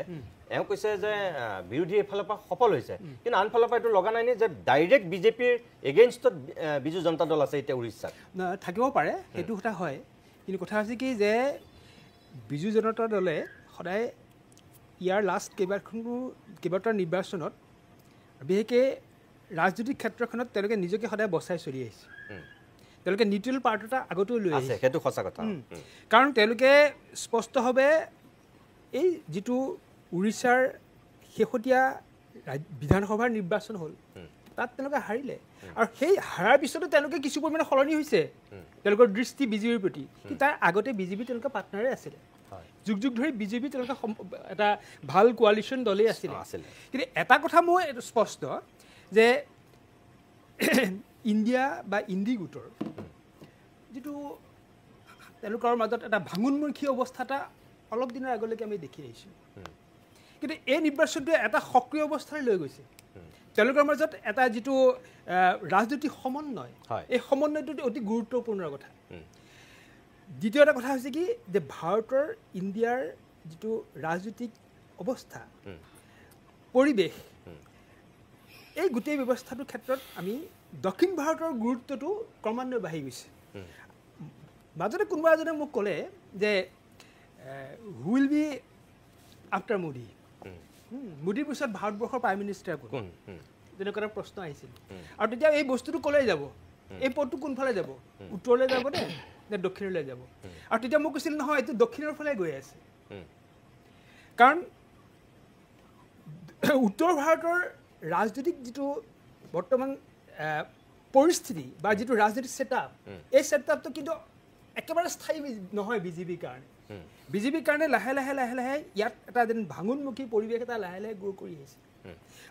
এওঁ কৈছে যে বিৰোধী এফালৰ পৰা সফল হৈছে কিন্তু আনফালৰ পৰা এইটো লগা নাই নে যে ডাইৰেক্ট বিজেপিৰ এগেইনষ্টত বিজু জনতা দল আছে এতিয়া উৰিষ্যাত থাকিব পাৰে সেইটো কথা হয় কিন্তু কথা হৈছে কি যে বিজু জনতা দলে সদায় ইয়াৰ লাষ্ট কেইবাটাও নিৰ্বাচনত বিশেষকৈ ৰাজনৈতিক ক্ষেত্ৰখনত তেওঁলোকে নিজকে সদায় বচাই চলি আহিছে তেওঁলোকে নিউট্ৰেল পাৰ্ট এটা আগতেও লৈ আহিছে সেইটো সঁচা কথা কাৰণ তেওঁলোকে স্পষ্টভাৱে এই যিটো উৰিষ্যাৰ শেহতীয়া বিধানসভাৰ নিৰ্বাচন হ'ল তাত তেওঁলোকে হাৰিলে আৰু সেই হাৰাৰ পিছতো তেওঁলোকে কিছু পৰিমাণে সলনি হৈছে তেওঁলোকৰ দৃষ্টি বিজেপিৰ প্ৰতি কিন্তু তাৰ আগতে বিজেপি তেওঁলোকৰ পাৰ্টনাৰে আছিলে যুগ ধৰি বিজেপি তেওঁলোকে এটা ভাল কোৱালিশ্যন দলেই আছিলে কিন্তু এটা কথা মই স্পষ্ট যে ইণ্ডিয়া বা ইণ্ডি গোটৰ যিটো তেওঁলোকৰ মাজত এটা ভাঙোনমুখী অৱস্থা এটা অলপ দিনৰ আগলৈকে আমি দেখি আহিছোঁ কিন্তু এই নিৰ্বাচনটোৱে এটা সক্ৰিয় অৱস্থালৈ লৈ গৈছে তেওঁলোকৰ মাজত এটা যিটো ৰাজনৈতিক সমন্বয় এই সমন্বয়টো অতি গুৰুত্বপূৰ্ণ কথা দ্বিতীয় এটা কথা হৈছে কি যে ভাৰতৰ ইণ্ডিয়াৰ যিটো ৰাজনৈতিক অৱস্থা পৰিৱেশ এই গোটেই ব্যৱস্থাটোৰ ক্ষেত্ৰত আমি দক্ষিণ ভাৰতৰ গুৰুত্বটো ক্ৰমান্বয়ে বাঢ়ি গৈছে মাজতে কোনোবা এজনে মোক ক'লে যে who will be after Modi মোদীৰ পিছত ভাৰতবৰ্ষৰ প্ৰাইম মিনিষ্টাৰ কোন তেনেকুৱা এটা প্ৰশ্ন আহিছিল আৰু তেতিয়া এই বস্তুটো ক'লৈ যাব এই পথটো কোনফালে যাব উত্তৰলৈ যাব নে দক্ষিণলৈ যাব আৰু তেতিয়া মোক কৈছিল নহয় এইটো দক্ষিণৰ ফালে গৈ আছে কাৰণ উত্তৰ ভাৰতৰ ৰাজনৈতিক যিটো বৰ্তমান পৰিস্থিতি বা যিটো ৰাজনৈতিক ছেটআপ এই ছেটআপটো কিন্তু একেবাৰে স্থায়ী নহয় বিজেপিৰ কাৰণে বিজেপিৰ কাৰণে লাহে লাহে ইয়াত এটা যেন ভাঙোনমুখী পৰিৱেশ এটা লাহে লাহে গ্ৰ' কৰি আহিছে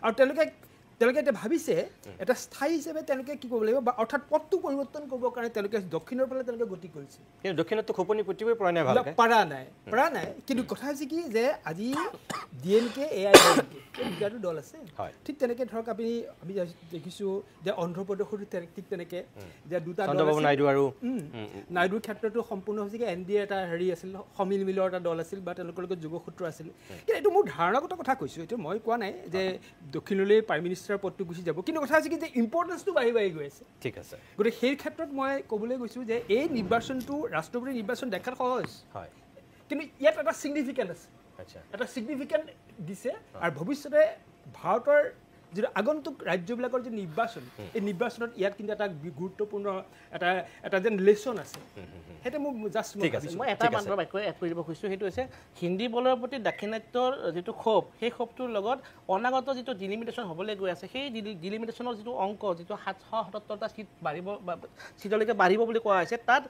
আৰু তেওঁলোকে এতিয়া ভাবিছে এটা স্থায়ী হিচাপে তেওঁলোকে কি কৰিব লাগিব বা অৰ্থাৎ পথটো পৰিৱৰ্তন কৰিবৰ কাৰণে তেওঁলোকে দক্ষিণৰ ফালে তেওঁলোকে গতি কৰিছে কিন্তু দক্ষিণতো খোপনি পুতিবই পৰা নাই ভালকৈ পৰা নাই কিন্তু কথা হৈছে কি যে আজি DMK AIADMK দল আছে ঠিক তেনেকৈ ধৰক আমি দেখিছোঁ যে অন্ধ্ৰপ্ৰদেশতো ঠিক তেনেকৈ যে দুটা নাইডুৰ ক্ষেত্ৰতো সম্পূৰ্ণ হৈছে কি NDA এটা হেৰি আছিল সমিল মিলৰ এটা দল আছিল বা তেওঁলোকৰ লগত যোগসূত্ৰ আছিল কিন্তু এইটো মোৰ ধাৰণাগত কথা কৈছোঁ এইটো মই কোৱা নাই যে দক্ষিণলৈ প্ৰাইম মিনিষ্টাৰ পদটো গুচি যাব কিন্তু কথা হৈছে কি যে ইম্পৰ্টেঞ্চটো বাঢ়ি গৈ আছে ঠিক আছে গতিকে সেই ক্ষেত্ৰত মই ক'বলৈ গৈছোঁ যে এই নিৰ্বাচনটো ৰাষ্ট্ৰপতি নিৰ্বাচন দেখাত সহজ হয় কিন্তু ইয়াত এটা ছিগনিফিকেণ্ট আছে এটা ছিগনিফিকেণ্ট দিছে আৰু ভৱিষ্যতে ভাৰতৰ যিটো আগন্তুক ৰাজ্যবিলাকৰ যে নিৰ্বাচন এই নিৰ্বাচনত ইয়াত কিন্তু এটা গুৰুত্বপূৰ্ণ এটা যেন লেচন আছে সেইটো মোৰ জাষ্ট মই এটা মাত্ৰ বাক্য এড কৰি দিব খুজিছোঁ সেইটো হৈছে হিন্দী বলৰ প্ৰতি দাক্ষিণাত্যৰ যিটো ক্ষোভ সেই ক্ষোভটোৰ লগত অনাগত যিটো ডিলিমিটেশ্যন হ'বলৈ গৈ আছে সেই ডিলিমিটেশ্যনৰ যিটো অংক যিটো 777টা চিট চিটলৈকে বাঢ়িব বুলি কোৱা হৈছে তাত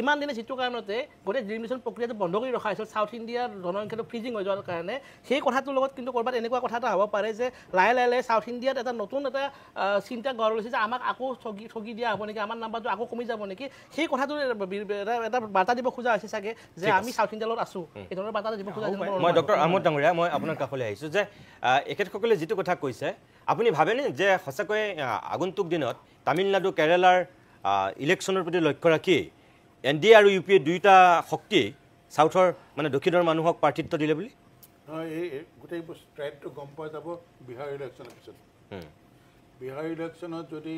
ইমান দিনে যিটো কাৰণতে গোটেই ডিলিমিটেশ্যন প্ৰক্ৰিয়াটো বন্ধ কৰি ৰখা হৈছিল চাউথ ইণ্ডিয়াৰ জনসংখ্যাটো ফ্ৰিজিং হৈ যোৱাৰ কাৰণে সেই কথাটোৰ লগত কিন্তু ক'ৰবাত এনেকুৱা কথা এটা হ'ব পাৰে যে লাহে লাহে চাউথ ইণ্ডিয়াত এটা নতুন এটা চিন্তা গঢ় লৈছে যে আমাক আকৌ ঠগি দিয়া হ'ব নেকি আমাৰ নাম্বাৰটো আকৌ কমি যাব নেকি সেই কথাটো এটা বাৰ্তা দিব খোজা হৈছে চাগে যে আমি চাউথ ইণ্ডিয়াৰ লগত আছোঁ এই ধৰণৰ বাৰ্তা দিব খোজা মই ডক্টৰ আমোদ ডাঙৰীয়া মই আপোনাৰ কাষলৈ আহিছোঁ যে এখেতসকলে যিটো কথা কৈছে আপুনি ভাবেনে যে সঁচাকৈ আগন্তুক দিনত তামিলনাডু কেৰেলাৰ ইলেকশ্যনৰ প্ৰতি লক্ষ্য ৰাখি NDA আৰু UPA দুয়োটা শক্তি চাউথৰ মানে দক্ষিণৰ মানুহক প্ৰাৰ্থিত্ব দিলে বুলি এই গোটেই ট্ৰাইবটো গম পোৱা যাব বিহাৰ ইলেকশ্যনৰ পিছত বিহাৰ ইলেকশ্যনত যদি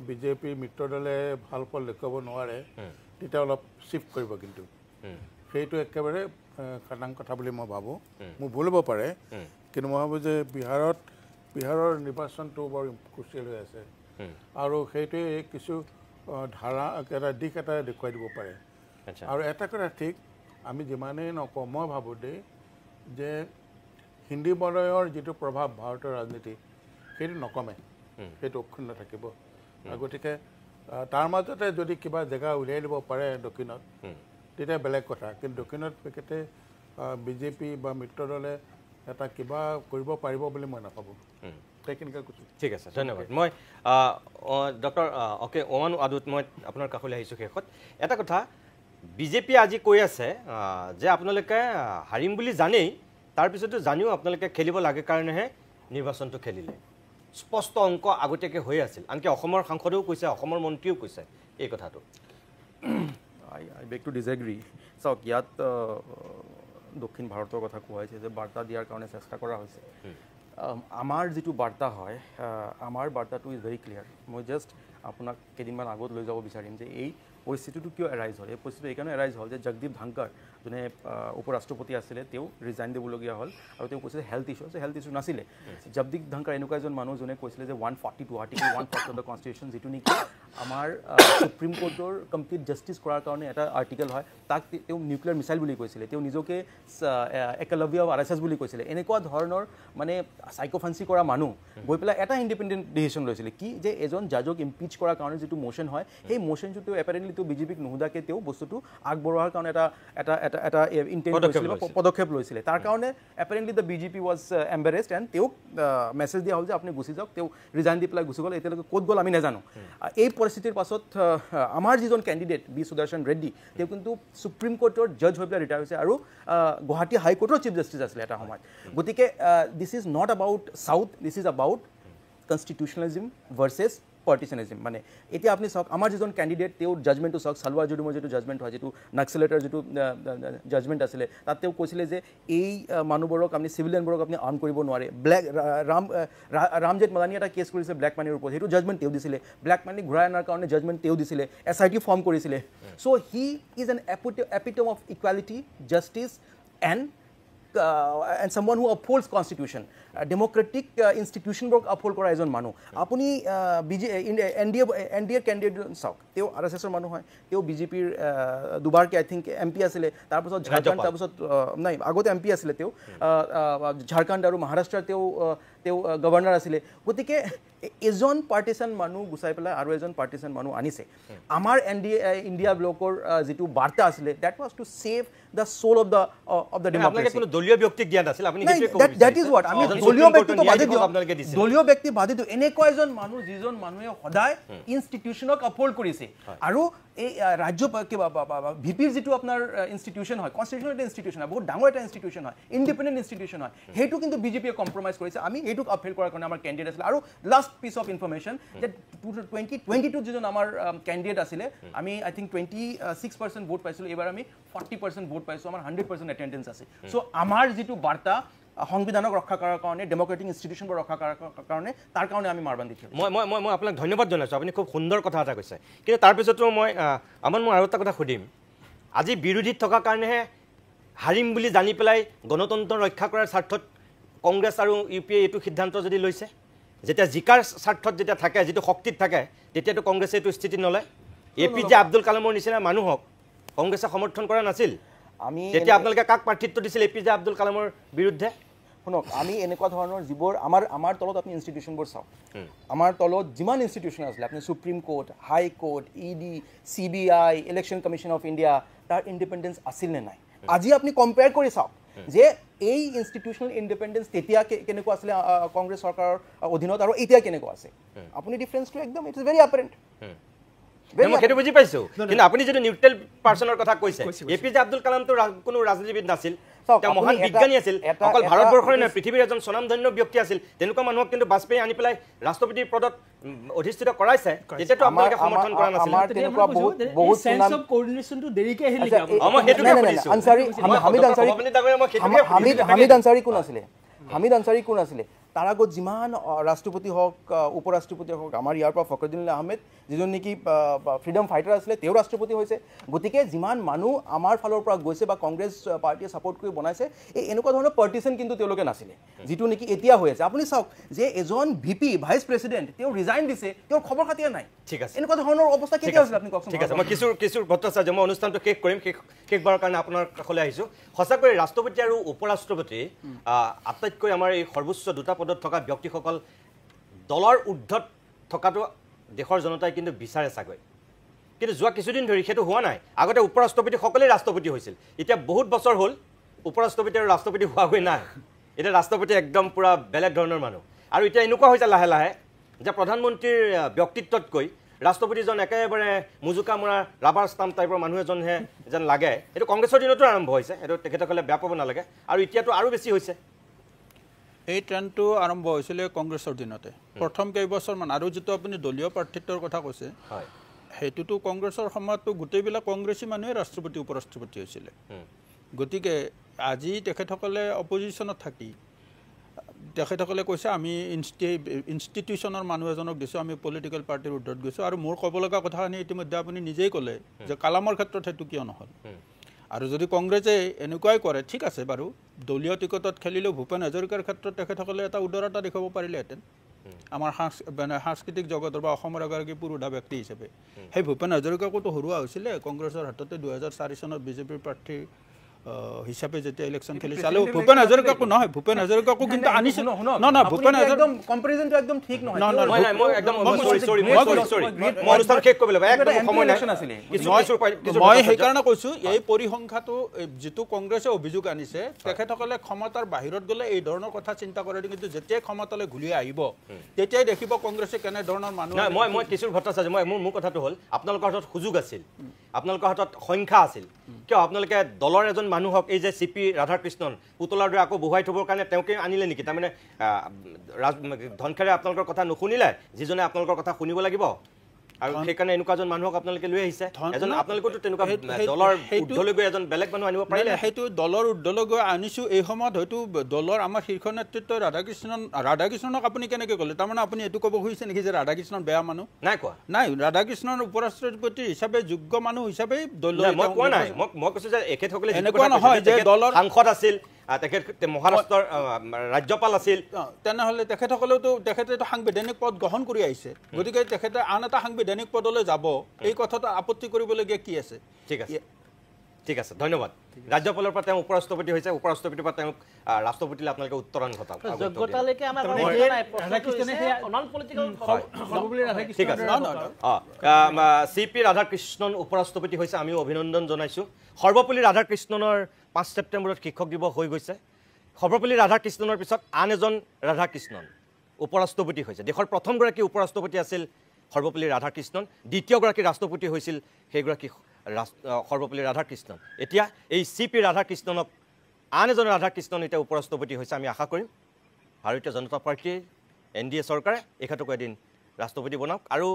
বিজেপি মিত্ৰ দলে ভাল ফল দেখুৱাব নোৱাৰে তেতিয়া অলপ চিফ্ট কৰিব কিন্তু সেইটো একেবাৰে খাটাং কথা বুলি মই ভাবোঁ মোৰ ভুল হ'ব পাৰে কিন্তু মই ভাবোঁ যে বিহাৰৰ নিৰ্বাচনটো বৰ ক্ৰুচিয়েল হৈ আছে আৰু সেইটোৱে কিছু ধাৰা এটা দিশ এটা দেখুৱাই দিব পাৰে আৰু এটা কথা ঠিক আমি যিমানেই নকওঁ মই ভাবোঁ দেই যে হিন্দী বলয়ৰ যিটো প্ৰভাৱ ভাৰতৰ ৰাজনীতি সেইটো নকমে সেইটো অক্ষুণ্ণ থাকিব গতিকে তাৰ মাজতে যদি কিবা জেগা উলিয়াই দিব পাৰে দক্ষিণত তেতিয়া বেলেগ কথা কিন্তু দক্ষিণত পেকেটে বিজেপি বা মিত্ৰ দলে এটা কিবা কৰিব পাৰিব বুলি মই নাভাবোঁ টেকনিকেল কৈছোঁ ঠিক আছে ধন্যবাদ মই ডক্টৰ অ'কে ওমান আদুত মই আপোনাৰ কাষলৈ আহিছোঁ শেষত এটা কথা বিজেপি আজি কৈ আছে যে আপোনালোকে হাৰিম বুলি জানেই তাৰপিছতো জানিও আপোনালোকে খেলিব লাগে কাৰণেহে নিৰ্বাচনটো খেলিলে স্পষ্ট অংক আগতীয়াকৈ হৈ আছিল আনকি অসমৰ সাংসদেও কৈছে অসমৰ মন্ত্ৰীও কৈছে এই কথাটো I beg to disagree. চাওক ইয়াত দক্ষিণ ভাৰতৰ কথা কোৱা হৈছে যে বাৰ্তা দিয়াৰ কাৰণে চেষ্টা কৰা হৈছে আমাৰ যিটো বাৰ্তা হয় আমাৰ বাৰ্তাটো ইজ ভেৰি ক্লিয়াৰ মই জাষ্ট আপোনাক কেইদিনমান আগত লৈ যাব বিচাৰিম যে এই পৰিস্থিতিটো কিয় এৰাইজ হ'ল এই পৰিস্থিতিটো এইকাৰণে এৰাইজ হ'ল যে জগদীপ ধনখৰ যোনে উপ ৰাষ্ট্ৰপতি আছিলে তেওঁ ৰিজাইন দিবলগীয়া হ'ল আৰু তেওঁ কৈছিলে হেল্থ ইছ্যু নাছিলে জগদীপ ধনখৰ এনেকুৱা এজন মানুহ যোনে কৈছিলে যে 142 আৰ্টিকল 140 অফ দ্য কনষ্টিটিউশ্যন যিটো নেকি আমাৰ সুপ্ৰিম কোৰ্টৰ কমপ্লিট জাষ্টিছ কৰাৰ কাৰণে এটা আৰ্টিকেল হয় তাক তেওঁ নিউক্লিয়াৰ মিছাইল বুলি কৈছিলে তেওঁ নিজকে একলব্য RSS বুলি কৈছিলে এনেকুৱা ধৰণৰ মানে চাইকোফাঞ্চি কৰা মানুহ গৈ পেলাই এটা ইণ্ডিপেণ্ডেণ্ট ডিচিশ্যন লৈছিলে কি যে এজন জাজক ইম্পিচ কৰাৰ কাৰণে যিটো মোশ্যন হয় সেই মোশ্যনটো তেওঁ এপাৰেণ্টলি তেওঁ বিজেপিক নোসোধাকৈ তেওঁ বস্তুটো আগবঢ়োৱাৰ কাৰণে এটা পদক্ষেপ লৈছিলে তাৰ কাৰণে এপাৰেণ্টলি দ্য বিজেপি ৱাজ এম্বাৰেছড এণ্ড তেওঁক মেছেজ দিয়া হ'ল যে আপুনি গুচি যাওক তেওঁ ৰিজাইন দি পেলাই গুচি গ'ল এতিয়ালৈকে ক'ত গ'ল আমি নাজানো এই পৰিস্থিতিৰ পাছত আমাৰ যিজন কেণ্ডিডেট বি সুদৰ্শন ৰেড্ডি তেওঁ কিন্তু সুপ্ৰিম কোৰ্টৰ জাজ হৈ পেলাই ৰিটায়াৰ হৈছে আৰু গুৱাহাটী হাইকোৰ্টৰ চিফ জাষ্টিছ আছিলে এটা সময়ত গতিকে this is not about south this is about constitutionalism versus partisanism মানে এতিয়া আপুনি চাওক আমাৰ যিজন কেণ্ডিডেট তেওঁৰ জাজমেণ্টটো চাওক সালৱাৰ জুডুমৰ যিটো জাজমেণ্ট হয় যিটো নাক্সেলেটৰ যিটো জাজমেণ্ট আছিলে তাত তেওঁ কৈছিলে যে এই মানুহবোৰক আপুনি চিভিলিয়ানবোৰক আপুনি আৰ্ম কৰিব নোৱাৰে ব্লেক ৰামজেঠ মাদানী এটা কেছ কৰিছিলে ব্লেক মানিৰ ওপৰত সেইটো জাজমেণ্ট তেওঁ দিছিলে ব্লেক মানি ঘূৰাই অনাৰ কাৰণে জাজমেণ্ট তেওঁ দিছিলে SIT ফৰ্ম কৰিছিলে so' he is an epitome of equality justice and someone who upholds constitution democratic institutionবোৰক uphold কৰা এজন মানুহ আপুনি NDA candidate চাওক তেওঁ RSSৰ মানুহ হয় তেওঁ বিজেপিৰ দুবাৰকে আই থিংক MP আছিলে তাৰপিছত ঝাৰখণ্ড তাৰপিছত নাই আগতে MP আছিলে তেওঁ ঝাৰখণ্ড আৰু মহাৰাষ্ট্ৰৰ তেওঁ গভৰ্ণৰ আছিলে গতিকে এজন পাৰ্টিচান মানুহ গুচাই পেলাই আৰু এজন পাৰ্টিচান মানুহ আনিছে আমাৰ ইণ্ডিয়া ব্লকৰ যিটো বাৰ্তা আছিলে that was to save the soul of the democracy দলীয় ব্যক্তিক দিয়া নাছিল আপুনি দ্যাট ইজ হোৱাট আমি দলীয় ব্যক্তি বাদে দিওঁ এনেকুৱা এজন মানুহ যিজন মানুহে সদায় ইনষ্টিটিউশ্যনক আপহোল্ড কৰিছে আৰু এই ৰাজ্য ভিপিৰ যিটো আপোনাৰ ইনষ্টিটিউশ্যন হয় কনষ্টিটিউশ্যন এটা ইনষ্টিটিউশ্যন হয় বহুত ডাঙৰ এটা ইনষ্টিটিউশ্যন হয় ইণ্ডিপেণ্ডেণ্ট ইনষ্টিটিউশ্যন হয় সেইটো কিন্তু বিজেপিয়ে কম্প্ৰমাইজ কৰিছে আমি এইটোক আপহেল কৰাৰ কাৰণে আমাৰ কেণ্ডিডেট আছিলে আৰু লাষ্ট পিচ অফ ইনফৰমেশ্যন যে 2022 যিজন আমাৰ কেণ্ডিডেট আছিলে আমি আই থিংক 26% ভোট পাইছিলোঁ এইবাৰ আমি 40% ভোট পাইছোঁ আমাৰ 100% এটেণ্ডেঞ্চ আছে চ' আমাৰ যিটো বাৰ্তা সংবিধানক ৰক্ষা কৰাৰ কাৰণে ডেমক্ৰেটিক ইনষ্টিটিউশ্যনবোৰ ৰক্ষা কৰাৰ কাৰণে তাৰ কাৰণে আমি মাৰবান্ধি দিছোঁ মই আপোনাক ধন্যবাদ জনাইছোঁ আপুনি খুব সুন্দৰ কথা এটা কৈছে কিন্তু তাৰপিছতো মই আৰু এটা কথা সুধিম আজি বিৰোধীত থকাৰ কাৰণেহে হাৰিম বুলি জানি পেলাই গণতন্ত্ৰ ৰক্ষা কৰাৰ স্বাৰ্থত কংগ্ৰেছ আৰু UPA এইটো সিদ্ধান্ত যদি লৈছে যেতিয়া জিকাৰ স্বাৰ্থত যেতিয়া থাকে যিটো শক্তিত থাকে তেতিয়াতো কংগ্ৰেছে এইটো স্থিতি নলয় APJ আব্দুল কালামৰ নিচিনা মানুহক কংগ্ৰেছে সমৰ্থন কৰা নাছিল আমি তেতিয়া আপোনালোকে কাক প্ৰাৰ্থিত্ব দিছিল APJ আব্দুল কালামৰ বিৰুদ্ধে শুনক আমি এনেকুৱা ধৰণৰ যিবোৰ আমাৰ তলত আপুনি ইনষ্টিটিউশ্যনবোৰ চাওক আমাৰ তলত যিমান ইনষ্টিটিউশ্যন আছিলে আপুনি supreme court high court ED CBI election commission of India তাৰ ইণ্ডিপেণ্ডেঞ্চ আছিল নে নাই আজি আপুনি কম্পেয়াৰ কৰি চাওক যে এই ইনষ্টিটিউশ্যনেল ইণ্ডিপেণ্ডেঞ্চ তেতিয়া কেনেকুৱা আছিলে কংগ্ৰেছ চৰকাৰৰ অধীনত আৰু এতিয়া কেনেকুৱা আছে আপুনি ডিফাৰেঞ্চটো একদম ইট ইজ ভেৰি এপাৰেণ্ট সেইটো বুজি পাইছো কিন্তু আপুনি যদি নিউট্ৰেল পাৰ্চনৰ কথা কৈছে APJ আব্দুল কালামটো কোনো ৰাজনীতিবিদ নাছিল তেওঁ মহান বিজ্ঞানী আছিল অকল ভাৰতবৰ্ষৰ নহয় পৃথিৱীৰ এজন স্বনামধন্য ব্যক্তি আছিল তেনেকুৱা মানুহক কিন্তু বাজপেয়ী আনি পেলাই ৰাষ্ট্ৰপতিৰ পদত অধিষ্ঠিত কৰাইছে তেতিয়াতো আপোনালোকে সমৰ্থন কৰা নাছিল আমাৰ তেনেকুৱা বহুত সেন্স অফ কোঅৰ্ডিনেশ্যনটো দেৰিকে আহিল মই সেইটোকে সুধিছো হামিদ আনসাৰী কোন আছিলে হামিদ আনসাৰী কোন আছিলে তাৰ আগত যিমান ৰাষ্ট্ৰপতি হওক উপৰাষ্ট্ৰপতি হওক আমাৰ ইয়াৰ পৰা ফখৰুদ্দিন আহমেদ যিজন নেকি ফ্ৰীডম ফাইটাৰ আছিলে তেওঁ ৰাষ্ট্ৰপতি হৈছে গতিকে যিমান মানুহ আমাৰ ফালৰ পৰা গৈছে বা কংগ্ৰেছ পাৰ্টিয়ে ছাপোৰ্ট কৰি বনাইছে এই এনেকুৱা ধৰণৰ পাৰ্টিচন কিন্তু তেওঁলোকে নাছিলে যিটো নেকি এতিয়া হৈ আছে আপুনি চাওক যে এজন VP ভাইচ প্ৰেচিডেণ্ট তেওঁ ৰিজাইন দিছে তেওঁৰ খবৰ খাতিয়ে নাই ঠিক আছে এনেকুৱা ধৰণৰ অৱস্থা কেতিয়া হৈছিল আপুনি কওকচোন ঠিক আছে মই কিশোৰ ভট্টাচাৰ্য মই অনুষ্ঠানটো শেষ কৰিম শেষবাৰৰ কাৰণে আপোনাৰ কাষলৈ আহিছোঁ সঁচাকৈ ৰাষ্ট্ৰপতি আৰু উপৰাষ্ট্ৰপতি আটাইতকৈ আমাৰ এই সৰ্বোচ্চ দুটা পদত থকা ব্যক্তিসকল দলৰ ঊৰ্ধত থকাটো দেশৰ জনতাই কিন্তু বিচাৰে চাগৈ কিন্তু যোৱা কিছুদিন ধৰি সেইটো হোৱা নাই আগতে উপৰাষ্ট্ৰপতি সকলেই ৰাষ্ট্ৰপতি হৈছিল এতিয়া বহুত বছৰ হ'ল উপৰাষ্ট্ৰপতি আৰু ৰাষ্ট্ৰপতি হোৱাগৈ নাই এতিয়া ৰাষ্ট্ৰপতি একদম পুৰা বেলেগ ধৰণৰ মানুহ আৰু এতিয়া এনেকুৱা হৈছে লাহে লাহে যে প্ৰধানমন্ত্ৰীৰ ব্যক্তিত্বতকৈ ৰাষ্ট্ৰপতিজন একেবাৰে মুজুকা মৰা ৰাবাৰ ষ্টাম্প টাইপৰ মানুহ এজনহে যেন লাগে এইটো কংগ্ৰেছৰ দিনতো আৰম্ভ হৈছে এইটো তেখেতসকলে বেয়া পাব নালাগে আৰু এতিয়াতো আৰু বেছি হৈছে এই ট্ৰেণ্ডটো আৰম্ভ হৈছিলে কংগ্ৰেছৰ দিনতে প্ৰথম কেইবছৰমান আৰু যিটো আপুনি দলীয় প্ৰাৰ্থিত্বৰ কথা কৈছে সেইটোতো কংগ্ৰেছৰ সময়ততো গোটেইবিলাক কংগ্ৰেছী মানুহে ৰাষ্ট্ৰপতি উপৰাষ্ট্ৰপতি হৈছিলে গতিকে আজি তেখেতসকলে অপজিশ্যনত থাকি তেখেতসকলে কৈছে আমি ইনষ্টিটিউশ্যনৰ মানুহ এজনক দিছোঁ আমি পলিটিকেল পাৰ্টিৰ ঊৰ্ধত গৈছোঁ আৰু মোৰ ক'ব লগা কথাখিনি ইতিমধ্যে আপুনি নিজেই ক'লে যে কালামৰ ক্ষেত্ৰত সেইটো কিয় নহ'ল আৰু যদি কংগ্ৰেছে এনেকুৱাই কৰে ঠিক আছে বাৰু দলীয় টিকটত খেলিলেও ভূপেন হাজৰিকাৰ ক্ষেত্ৰত তেখেতসকলে এটা উদাৰতা দেখুৱাব পাৰিলেহেঁতেন আমাৰ সাংস্কৃতিক জগতৰ বা অসমৰ এগৰাকী পুৰুধা ব্যক্তি হিচাপে সেই ভূপেন হাজৰিকাকোতো হৰুৱা হৈছিলে কংগ্ৰেছৰ হাততে 2004 চনত বিজেপিৰ প্ৰাৰ্থী হিচাপে যেতিয়া ইলেকশ্যন খেলিছে আৰু ভূপেন হাজৰিকাকো নহয় ভূপেন হাজৰিকাকো কিন্তু আনিছিল নহয় ভূপেন হাজৰিকা কম্পেৰিজনটো একদম ঠিক নহয় মই সেইকাৰণে কৈছোঁ এই পৰিসংখ্যাটো যিটো কংগ্ৰেছে অভিযোগ আনিছে তেখেতসকলে ক্ষমতাৰ বাহিৰত গ'লে এই ধৰণৰ কথা চিন্তা কৰে কিন্তু যেতিয়াই ক্ষমতালৈ ঘূৰি আহিব তেতিয়াই দেখিব কংগ্ৰেছে কেনেধৰণৰ মানুহ মই কিশোৰ ভট্টাচাৰ্য মোৰ কথাটো হ'ল আপোনালোকৰ হাতত সুযোগ আছিল আপোনালোকৰ হাতত সংখ্যা আছিল কিয় আপোনালোকে দলৰ এজন মানুহক এই যে CP ৰাধাকৃষ্ণন পুতলাৰ দৰে আকৌ বহুৱাই থবৰ কাৰণে তেওঁকে আনিলে নেকি তাৰমানে ধনখেৰে আপোনালোকৰ কথা নুশুনিলে যিজনে আপোনালোকৰ কথা শুনিব লাগিব আৰু সেইকাৰণে এনেকুৱা এজন মানুহক আপোনালোকে লৈ আহিছে এজন আপোনালোকতো তেনেকুৱা দলৰ ঊৰ্ধলৈ গৈ এজন বেলেগ মানুহ আনিব পাৰিলে সেইটো দলৰ ঊৰ্ধলৈ গৈ আনিছোঁ এই সময়ত হয়তো দলৰ আমাৰ শীৰ্ষ নেতৃত্ব ৰাধাকৃষ্ণনক আপুনি কেনেকৈ ক'লে তাৰমানে আপুনি এইটো ক'ব খুজিছে নেকি যে ৰাধাকৃষ্ণন বেয়া মানুহ নাই কোৱা নাই ৰাধাকৃষ্ণন উপৰাষ্ট্ৰপতি হিচাপে যোগ্য মানুহ হিচাপে মই কোৱা নাই মই কৈছোঁ যে এখেতসকলে এনেকুৱা নহয় যে দলৰ সাংসদ আছিল তেখেত মহাৰাষ্ট্ৰৰ ৰাজ্যপাল আছিল তেনেহ'লে তেখেতেতো সাংবিধানিক পদ গ্ৰহণ কৰি আহিছে গতিকে তেখেতে আন এটা সাংবিধানিক পদলৈ যাব এই কথাটো আপত্তি কৰিবলগীয়া কি আছে ঠিক আছে ধন্যবাদ ৰাজ্যপালৰ পৰা তেওঁ উপৰাষ্ট্ৰপতি হৈছে উপৰাষ্ট্ৰপতিৰ পৰা তেওঁক ৰাষ্ট্ৰপতিলৈ আপোনালোকে উত্তৰণ ঘটাওক যোগ্যতালৈকে আমাৰ ঠিক আছে CP ৰাধাকৃষ্ণন উপৰাষ্ট্ৰপতি হৈছে আমিও অভিনন্দন জনাইছোঁ সৰ্বপল্লী ৰাধাকৃষ্ণনৰ 5 ছেপ্টেম্বৰত শিক্ষক দিৱস হৈ গৈছে সৰ্বপল্লী ৰাধাকৃষ্ণনৰ পিছত আন এজন ৰাধাকৃষ্ণন উপৰাষ্ট্ৰপতি হৈছে দেশৰ প্ৰথমগৰাকী উপৰাষ্ট্ৰপতি আছিল সৰ্বপল্লী ৰাধাকৃষ্ণন দ্বিতীয়গৰাকী ৰাষ্ট্ৰপতি হৈছিল সেইগৰাকী সৰ্বপল্লী ৰাধাকৃষ্ণন এতিয়া এই CP ৰাধাকৃষ্ণনক আন এজন ৰাধাকৃষ্ণন এতিয়া উপৰাষ্ট্ৰপতি হৈছে আমি আশা কৰিম ভাৰতীয় জনতা পাৰ্টীৰ NDA চৰকাৰে এখেতকো এদিন ৰাষ্ট্ৰপতি বনাওক আৰু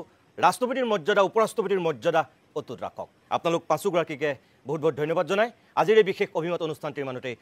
ৰাষ্ট্ৰপতিৰ মৰ্যাদা উপৰাষ্ট্ৰপতিৰ মৰ্যাদা অটুট ৰাখক আপোনালোক পাঁচোগৰাকীকে বহুত বহুত ধন্যবাদ জনাই আজিৰ এই বিশেষ অভিমত অনুষ্ঠানটিৰ মানুহতেই